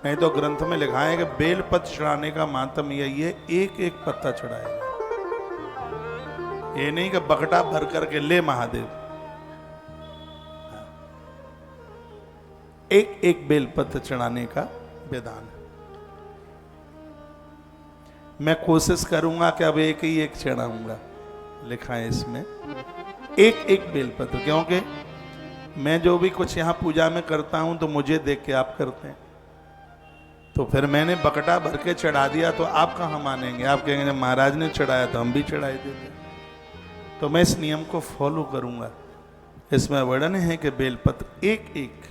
नहीं तो ग्रंथ में लिखा है कि बेलपत्र चढ़ाने का मातम यही है, एक एक पत्ता चढ़ाएगा। ये नहीं कि बकटा भर करके ले महादेव, एक एक बेलपत्र चढ़ाने का विधान है। मैं कोशिश करूंगा कि अब एक ही एक चढ़ाऊंगा, लिखा है इसमें एक एक बेलपत्र, क्योंकि मैं जो भी कुछ यहाँ पूजा में करता हूं तो मुझे देख के आप करते हैं, तो फिर मैंने बकटा भर के चढ़ा दिया तो आप कहाँ मानेंगे? आप कहेंगे जब महाराज ने चढ़ाया तो हम भी चढ़ाए देते। तो मैं इस नियम को फॉलो करूंगा। इसमें वर्णन है कि बेलपत्र एक एक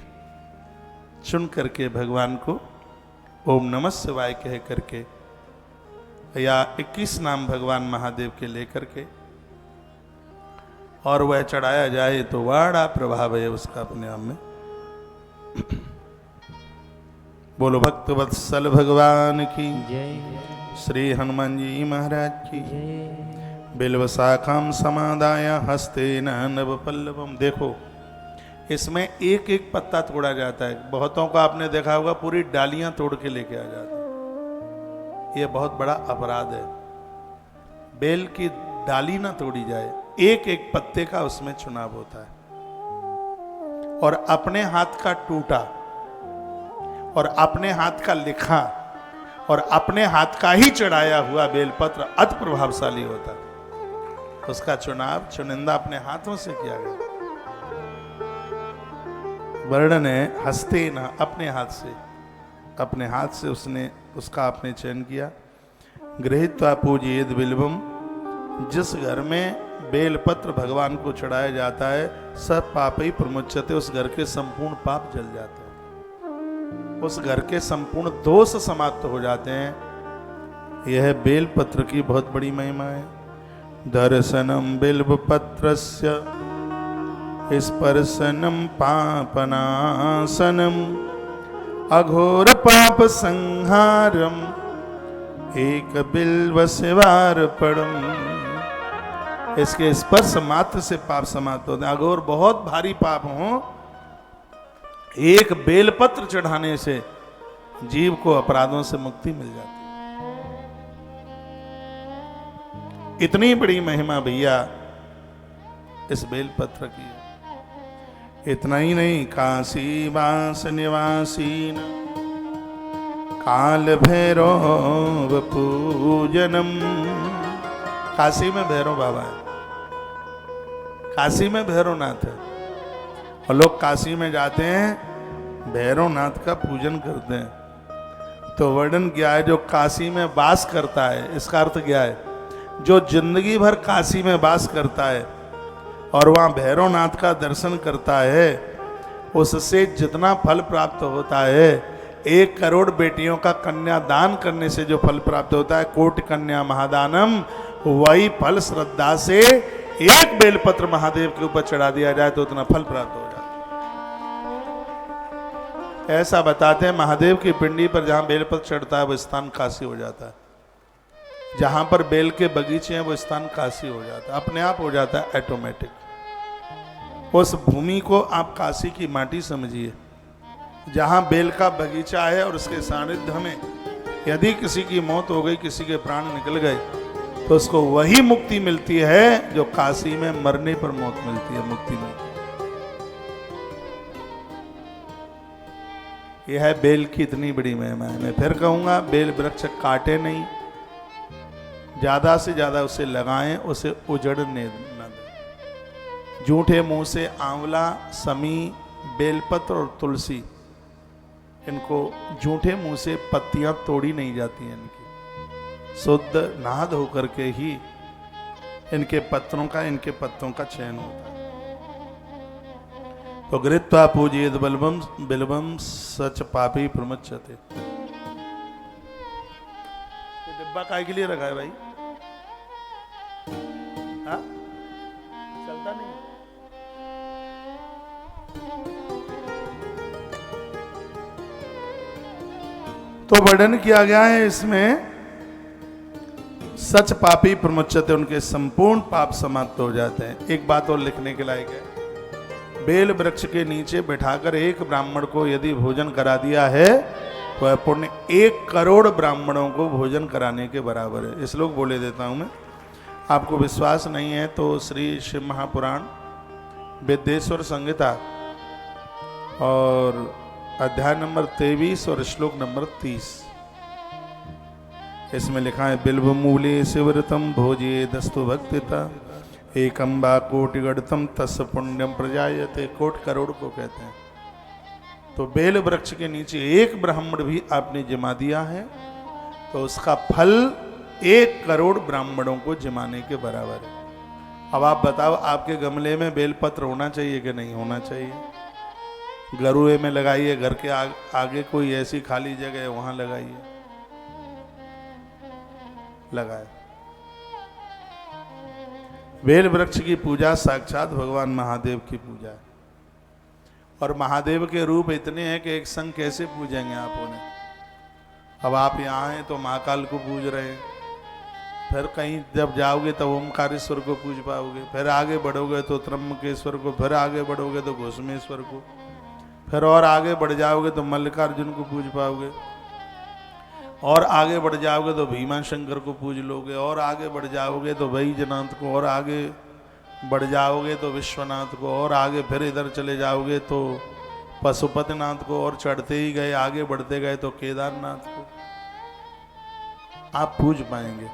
चुन करके भगवान को ओम नमः शिवाय कह करके, या 21 नाम भगवान महादेव के लेकर के, और वह चढ़ाया जाए तो बड़ा प्रभाव है उसका अपने आप में। बोलो भक्त वत्सल भगवान की जय, श्री हनुमान जी महाराज की जय। बिल्व शाखाम समादाय हस्ते नव पल्लवम। देखो इसमें एक एक पत्ता तोड़ा जाता है। बहुतों का आपने देखा होगा पूरी डालियां तोड़ के लेके आ जाते हैं। यह बहुत बड़ा अपराध है। बेल की डाली ना तोड़ी जाए, एक एक पत्ते का उसमें चुनाव होता है। और अपने हाथ का टूटा और अपने हाथ का लिखा और अपने हाथ का ही चढ़ाया हुआ बेलपत्र अति प्रभावशाली होता है। उसका चुनाव चुनिंदा अपने हाथों से किया गया। वर्णन है हस्ते न, अपने हाथ से उसने उसका आपने चयन किया। गृहीत्वा पूजयेद बिल्वम, जिस घर में बेलपत्र भगवान को चढ़ाया जाता है सब पाप ही प्रमुच्यते, उस घर के संपूर्ण पाप जल जाते हैं, उस घर के संपूर्ण दोष समाप्त हो जाते हैं। यह बेलपत्र की बहुत बड़ी महिमा है। दर्शनम बिल्वपत्रस्य स्पर्शनम पापनाशनम अघोर पाप संहारम एक बिल्व शिवार्पणम। इसके स्पर्श मात्र से पाप समाप्त होते हैं। अघोर बहुत भारी पाप हो, एक बेलपत्र चढ़ाने से जीव को अपराधों से मुक्ति मिल जाती है। इतनी बड़ी महिमा भैया इस बेलपत्र की है। इतना ही नहीं, काशी वास निवासीन काल भैरव पूजनम। काशी में भैरव बाबा है, काशी में भैरवनाथ है, और लोग काशी में जाते हैं भैरवनाथ का पूजन करते हैं। तो वर्णन क्या है, जो काशी में वास करता है, इसका अर्थ क्या है, जो जिंदगी भर काशी में वास करता है और वहाँ भैरवनाथ का दर्शन करता है, उससे जितना फल प्राप्त होता है, 1 करोड़ बेटियों का कन्यादान करने से जो फल प्राप्त होता है, कोटि कन्या महादानम, वही फल श्रद्धा से एक बेलपत्र महादेव के ऊपर चढ़ा दिया जाए तो उतना फल प्राप्त हो जाता है। ऐसा बताते हैं, महादेव की पिंडी पर जहां बेलपत्र चढ़ता है वो स्थान काशी हो जाता है। जहां पर बेल के बगीचे हैं वो स्थान काशी हो जाता है, अपने आप हो जाता है, ऑटोमेटिक। उस भूमि को आप काशी की माटी समझिए, जहां बेल का बगीचा है और उसके सानिध्य में यदि किसी की मौत हो गई, किसी के प्राण निकल गए, तो उसको वही मुक्ति मिलती है जो काशी में मरने पर मौत मिलती है, मुक्ति मिलती है। यह है बेल की इतनी बड़ी महिमा है। मैं फिर कहूंगा, बेल वृक्ष काटे नहीं, ज्यादा से ज्यादा उसे लगाएं, उसे उजड़ने न दें। झूठे मुंह से आंवला, समी, बेलपत्र और तुलसी, इनको झूठे मुंह से पत्तियां तोड़ी नहीं जाती हैं। इनकी शुद्ध नहा धो करके ही इनके पत्तों का चयन होता है। तो गृहीत्वा पूजयेद बिल्वम बिल्वम सच पापी प्रमुच्यते। डिब्बा काय के लिए रखा है भाई? हाँ, चलता नहीं। तो वर्णन किया गया है इसमें, सच पापी प्रमुच्यते, उनके संपूर्ण पाप समाप्त हो जाते हैं। एक बात और लिखने के लायक है, बेल वृक्ष के नीचे बैठाकर एक ब्राह्मण को यदि भोजन करा दिया है तो वह पुण्य 1 करोड़ ब्राह्मणों को भोजन कराने के बराबर है। इस लोग बोले देता हूं मैं, आपको विश्वास नहीं है तो श्री शिव महापुराण विद्येश्वर संहिता और अध्याय नंबर 23 और श्लोक नंबर 30, इसमें लिखा है, बिल्व मूले शिवरतम भोजे दस्तु भक्तिता एकम बा कोटि गढ़तम तस् पुण्यम प्रजायते। कोट करोड़ को कहते हैं। तो बेल वृक्ष के नीचे एक ब्राह्मण भी आपने जमा दिया है तो उसका फल 1 करोड़ ब्राह्मणों को जमाने के बराबर है। अब आप बताओ, आपके गमले में बेलपत्र होना चाहिए कि नहीं होना चाहिए? गरुए में लगाइए, घर के आगे कोई ऐसी खाली जगह है वहां लगाइए, लगाए। बेल वृक्ष की पूजा साक्षात भगवान महादेव की पूजा है। और महादेव के रूप इतने हैं कि एक संग कैसे पूजेंगे आप उन्हें? अब आप यहाँ हैं तो महाकाल को पूज रहे हैं, फिर कहीं जब जाओगे तो ओमकारेश्वर को पूज पाओगे, फिर आगे बढ़ोगे तो त्र्यंबकेश्वर को, फिर आगे बढ़ोगे तो घोषमेश्वर को, फिर और आगे बढ़ जाओगे तो मल्लिकार्जुन को पूज पाओगे, और आगे बढ़ जाओगे तो भीमा शंकर को पूज लोगे, और आगे बढ़ जाओगे तो बैजनाथ को, और आगे बढ़ जाओगे तो विश्वनाथ को, और आगे फिर इधर चले जाओगे तो पशुपतिनाथ को, और चढ़ते ही गए, आगे बढ़ते गए तो केदारनाथ को आप पूज पाएंगे।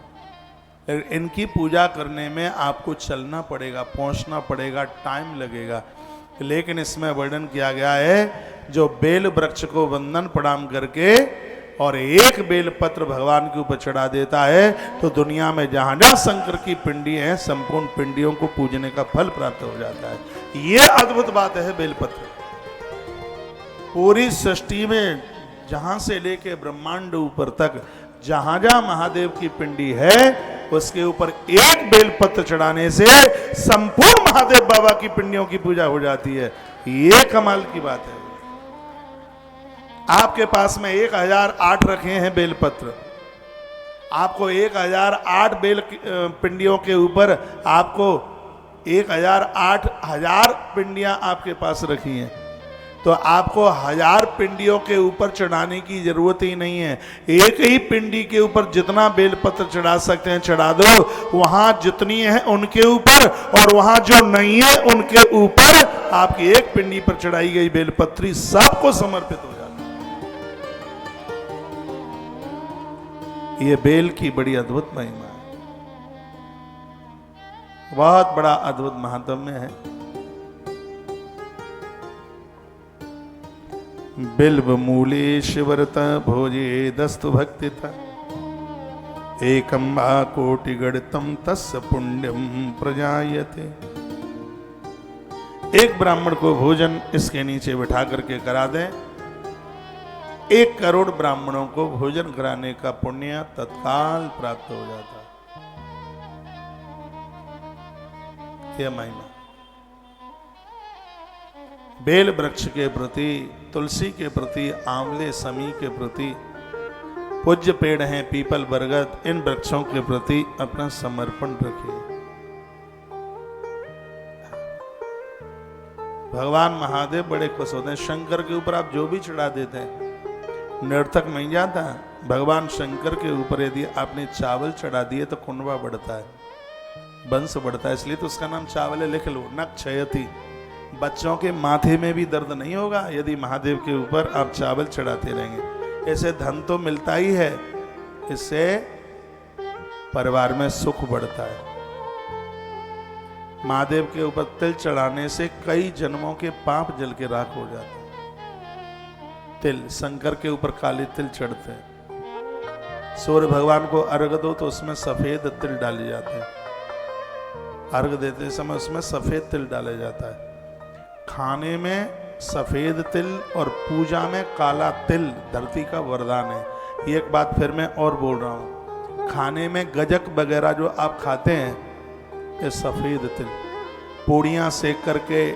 लेकिन इनकी पूजा करने में आपको चलना पड़ेगा, पहुंचना पड़ेगा, टाइम लगेगा। लेकिन इसमें वर्णन किया गया है, जो बेल वृक्ष को वंदन प्रणाम करके और एक बेल पत्र भगवान के ऊपर चढ़ा देता है, तो दुनिया में जहां जहां शंकर की पिंडी है, संपूर्ण पिंडियों को पूजने का फल प्राप्त हो जाता है। ये अद्भुत बात है बेलपत्र। पूरी सृष्टि में जहां से लेके ब्रह्मांड ऊपर तक जहां जहां महादेव की पिंडी है, उसके ऊपर एक बेलपत्र चढ़ाने से संपूर्ण महादेव बाबा की पिंडियों की पूजा हो जाती है। ये कमाल की बात है। आपके पास में 1008 रखे हैं बेलपत्र, आपको 1008 बेल पिंडियों के ऊपर आपको 1008 पिंडियां आपके पास रखी हैं, तो आपको 1000 पिंडियों के ऊपर चढ़ाने की जरूरत ही नहीं है। एक ही पिंडी के ऊपर जितना बेलपत्र चढ़ा सकते हैं चढ़ा दो। वहां जितनी है उनके ऊपर, और वहां जो नहीं है उनके ऊपर आपकी एक पिंडी पर चढ़ाई गई बेलपत्री सबको समर्पित हो जाती है। ये बेल की बड़ी अद्भुत महिमा है, बहुत बड़ा अद्भुत महात्म्य है। बिल्व मूले शिवरत भोजे दस्तु भक्ति था, एकम्बा कोटि गणितम तस्य पुण्यम प्रजायते। एक ब्राह्मण को भोजन इसके नीचे बिठा करके करा दें, 1 करोड़ ब्राह्मणों को भोजन कराने का पुण्य तत्काल प्राप्त हो जाता है। यह महिमा बेल वृक्ष के प्रति, तुलसी के प्रति, आंवले समी के प्रति, पूज्य पेड़ हैं पीपल बरगद, इन वृक्षों के प्रति अपना समर्पण रखिए। भगवान महादेव बड़े खुश होते हैं। शंकर के ऊपर आप जो भी चढ़ा देते हैं निरर्थक नहीं जाता। भगवान शंकर के ऊपर यदि आपने चावल चढ़ा दिए तो कुंडवा बढ़ता है, वंश बढ़ता है, इसलिए तो उसका नाम चावल है। लिख लो, न क्षयति। बच्चों के माथे में भी दर्द नहीं होगा यदि महादेव के ऊपर आप चावल चढ़ाते रहेंगे। ऐसे धन तो मिलता ही है, इससे परिवार में सुख बढ़ता है। महादेव के ऊपर तिल चढ़ाने से कई जन्मों के पाप जल के राख हो जाते हैं। तिल, शंकर के ऊपर काले तिल चढ़ते हैं। सूर्य भगवान को अर्घ दो तो उसमें सफेद तिल डाले जाते हैं। अर्घ देते समय उसमें सफेद तिल डाला जाता है। खाने में सफेद तिल और पूजा में काला तिल धरती का वरदान है। ये एक बात फिर मैं और बोल रहा हूँ, खाने में गजक वगैरह जो आप खाते हैं ये सफेद तिल, पूड़ियाँ सेक करके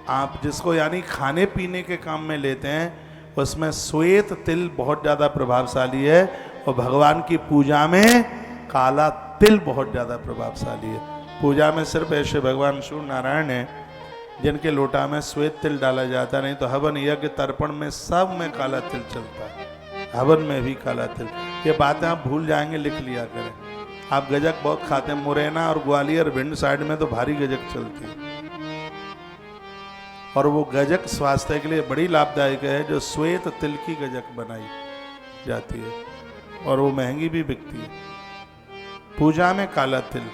आप जिसको यानी खाने पीने के काम में लेते हैं, उसमें श्वेत तिल बहुत ज़्यादा प्रभावशाली है। और भगवान की पूजा में काला तिल बहुत ज़्यादा प्रभावशाली है। पूजा में सिर्फ ऐसे भगवान सूर्य नारायण हैं जिनके लोटा में श्वेत तिल डाला जाता, नहीं तो हवन यज्ञ तर्पण में सब में काला तिल चलता है, हवन में भी काला तिल। ये बातें आप भूल जाएंगे, लिख लिया करें। आप गजक बहुत खाते हैं, मुरैना और ग्वालियर भिंड साइड में तो भारी गजक चलती है, और वो गजक स्वास्थ्य के लिए बड़ी लाभदायक है। जो श्वेत तिल की गजक बनाई जाती है और वो महंगी भी बिकती है। पूजा में काला तिल,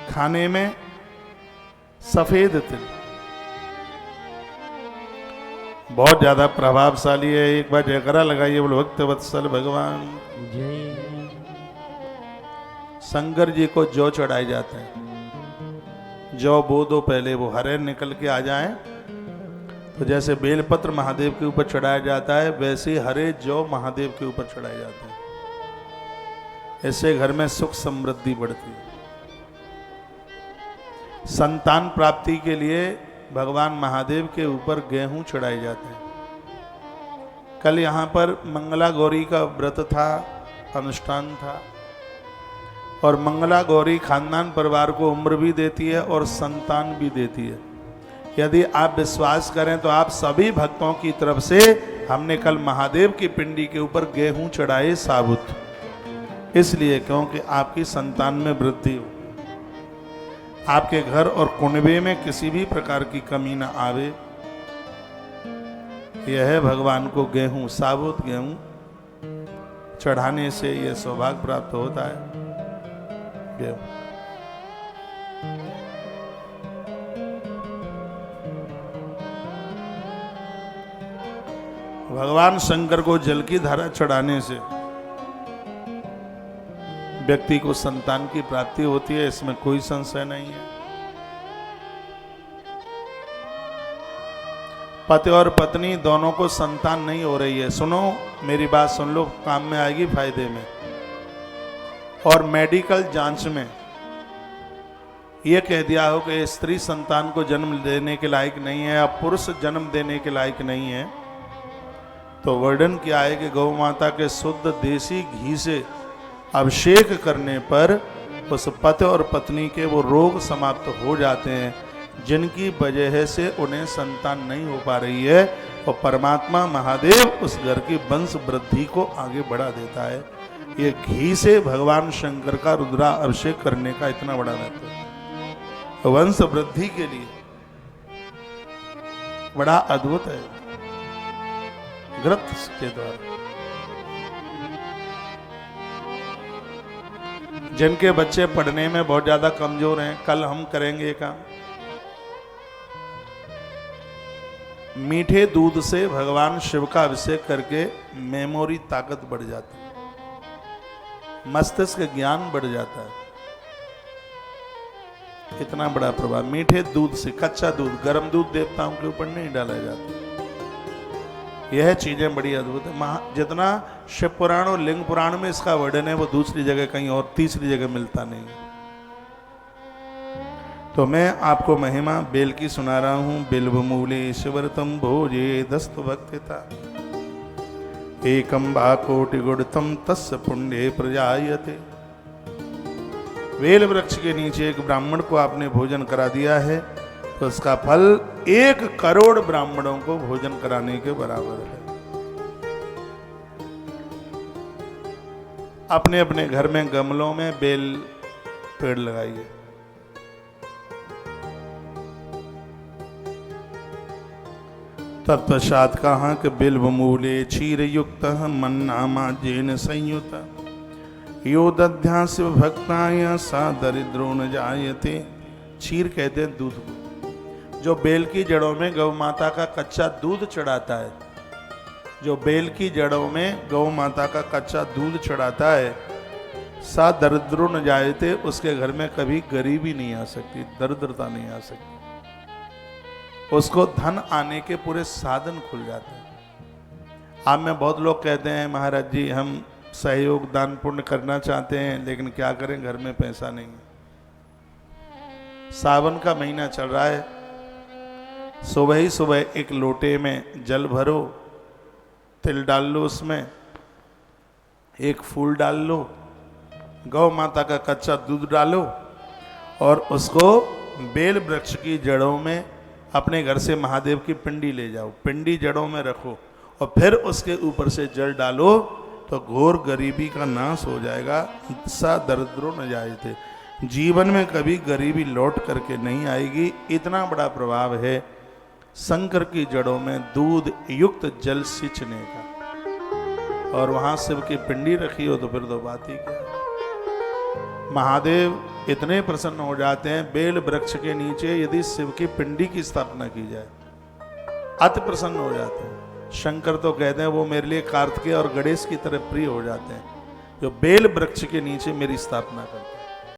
खाने में सफेद तिल, बहुत ज्यादा प्रभावशाली है। एक बार जयकारा लगाइए, बोलो भक्त वत्सल भगवान जय। शंकर जी को जौ चढ़ाए जाते हैं। जौ बो दो पहले, वो हरे निकल के आ जाएं, तो जैसे बेलपत्र महादेव के ऊपर चढ़ाया जाता है वैसे ही हरे जौ महादेव के ऊपर चढ़ाए जाते हैं। इससे घर में सुख समृद्धि बढ़ती है। संतान प्राप्ति के लिए भगवान महादेव के ऊपर गेहूं चढ़ाए जाते हैं। कल यहाँ पर मंगला गौरी का व्रत था, अनुष्ठान था, और मंगला गौरी खानदान परिवार को उम्र भी देती है और संतान भी देती है। यदि आप विश्वास करें तो आप सभी भक्तों की तरफ से हमने कल महादेव की पिंडी के ऊपर गेहूं चढ़ाए साबुत, इसलिए क्योंकि आपकी संतान में वृद्धि हो, आपके घर और कुनबे में किसी भी प्रकार की कमी ना आवे। यह है भगवान को गेहूं, साबुत गेहूं चढ़ाने से यह सौभाग्य प्राप्त होता है। गेहूं भगवान शंकर को जल की धारा चढ़ाने से व्यक्ति को संतान की प्राप्ति होती है, इसमें कोई संशय नहीं है। पति और पत्नी दोनों को संतान नहीं हो रही है, सुनो मेरी बात सुन लो, काम में आएगी, फायदे में। और मेडिकल जांच में यह कह दिया हो कि स्त्री संतान को जन्म देने के लायक नहीं है या पुरुष जन्म देने के लायक नहीं है, तो वर्णन किया है कि गौ माता के शुद्ध देसी घी से अभिषेक करने पर उस पति और पत्नी के वो रोग समाप्त हो जाते हैं जिनकी वजह से उन्हें संतान नहीं हो पा रही है, और परमात्मा महादेव उस घर की वंश वृद्धि को आगे बढ़ा देता है। ये घी से भगवान शंकर का रुद्रा अभिषेक करने का इतना बड़ा महत्व है, वंश वृद्धि के लिए बड़ा अद्भुत है। ग्रंथ के द्वारा जिनके बच्चे पढ़ने में बहुत ज्यादा कमजोर हैं, कल हम करेंगे काम। मीठे दूध से भगवान शिव का अभिषेक करके मेमोरी ताकत बढ़ जाती है, मस्तिष्क ज्ञान बढ़ जाता है। इतना बड़ा प्रभाव मीठे दूध से। कच्चा दूध, गर्म दूध देवताओं के ऊपर नहीं डाला जाता। यह चीजें बड़ी अद्भुत है। जितना शिव पुराण और लिंग पुराण में इसका वर्णन है वो दूसरी जगह कहीं और तीसरी जगह मिलता नहीं। तो मैं आपको महिमा बेल की सुना रहा हूं। बिल्व मूले शिवरतम भोजे दस्तु भक्तिता एकम बा कोटि गुणतम तस्य पुण्य प्रजायते। बेल वृक्ष के नीचे एक ब्राह्मण को आपने भोजन करा दिया है तो उसका फल 1 करोड़ ब्राह्मणों को भोजन कराने के बराबर है। अपने अपने घर में गमलों में बेल पेड़ लगाइए। तत्पश्चात कहा कि बिल्व मूले क्षीर युक्त मन्नामा जैन संयुत यो दध्या शिव भक्ताय सा दरिद्रो न जायते। क्षीर कहते हैं दूध को। जो बेल की जड़ों में गौ माता का कच्चा दूध चढ़ाता है, जो बेल की जड़ों में गौ माता का कच्चा दूध चढ़ाता है, सा दरिद्रो न जायते, उसके घर में कभी गरीबी नहीं आ सकती, दरिद्रता नहीं आ सकती, उसको धन आने के पूरे साधन खुल जाते हैं। आप में बहुत लोग कहते हैं महाराज जी हम सहयोग दान पुण्य करना चाहते हैं लेकिन क्या करें, घर में पैसा नहीं है। सावन का महीना चल रहा है, सुबह ही सुबह एक लोटे में जल भरो, तिल डाल लो, उसमें एक फूल डाल लो, गौ माता का कच्चा दूध डालो और उसको बेल वृक्ष की जड़ों में अपने घर से महादेव की पिंडी ले जाओ, पिंडी जड़ों में रखो और फिर उसके ऊपर से जल डालो तो घोर गरीबी का नाश हो जाएगा। सा दरिद्रो न जायते, जीवन में कभी गरीबी लौट करके नहीं आएगी। इतना बड़ा प्रभाव है शंकर की जड़ों में दूध युक्त जल सिंचने का। और वहां शिव की पिंडी रखी हो तो फिर तो बात ही क्या। महादेव इतने प्रसन्न हो जाते हैं, बेल वृक्ष के नीचे यदि शिव की पिंडी की स्थापना की जाए अति प्रसन्न हो जाते हैं। शंकर तो कहते हैं वो मेरे लिए कार्तिकेय और गणेश की तरह प्रिय हो जाते हैं जो बेल वृक्ष के नीचे मेरी स्थापना करते हैं।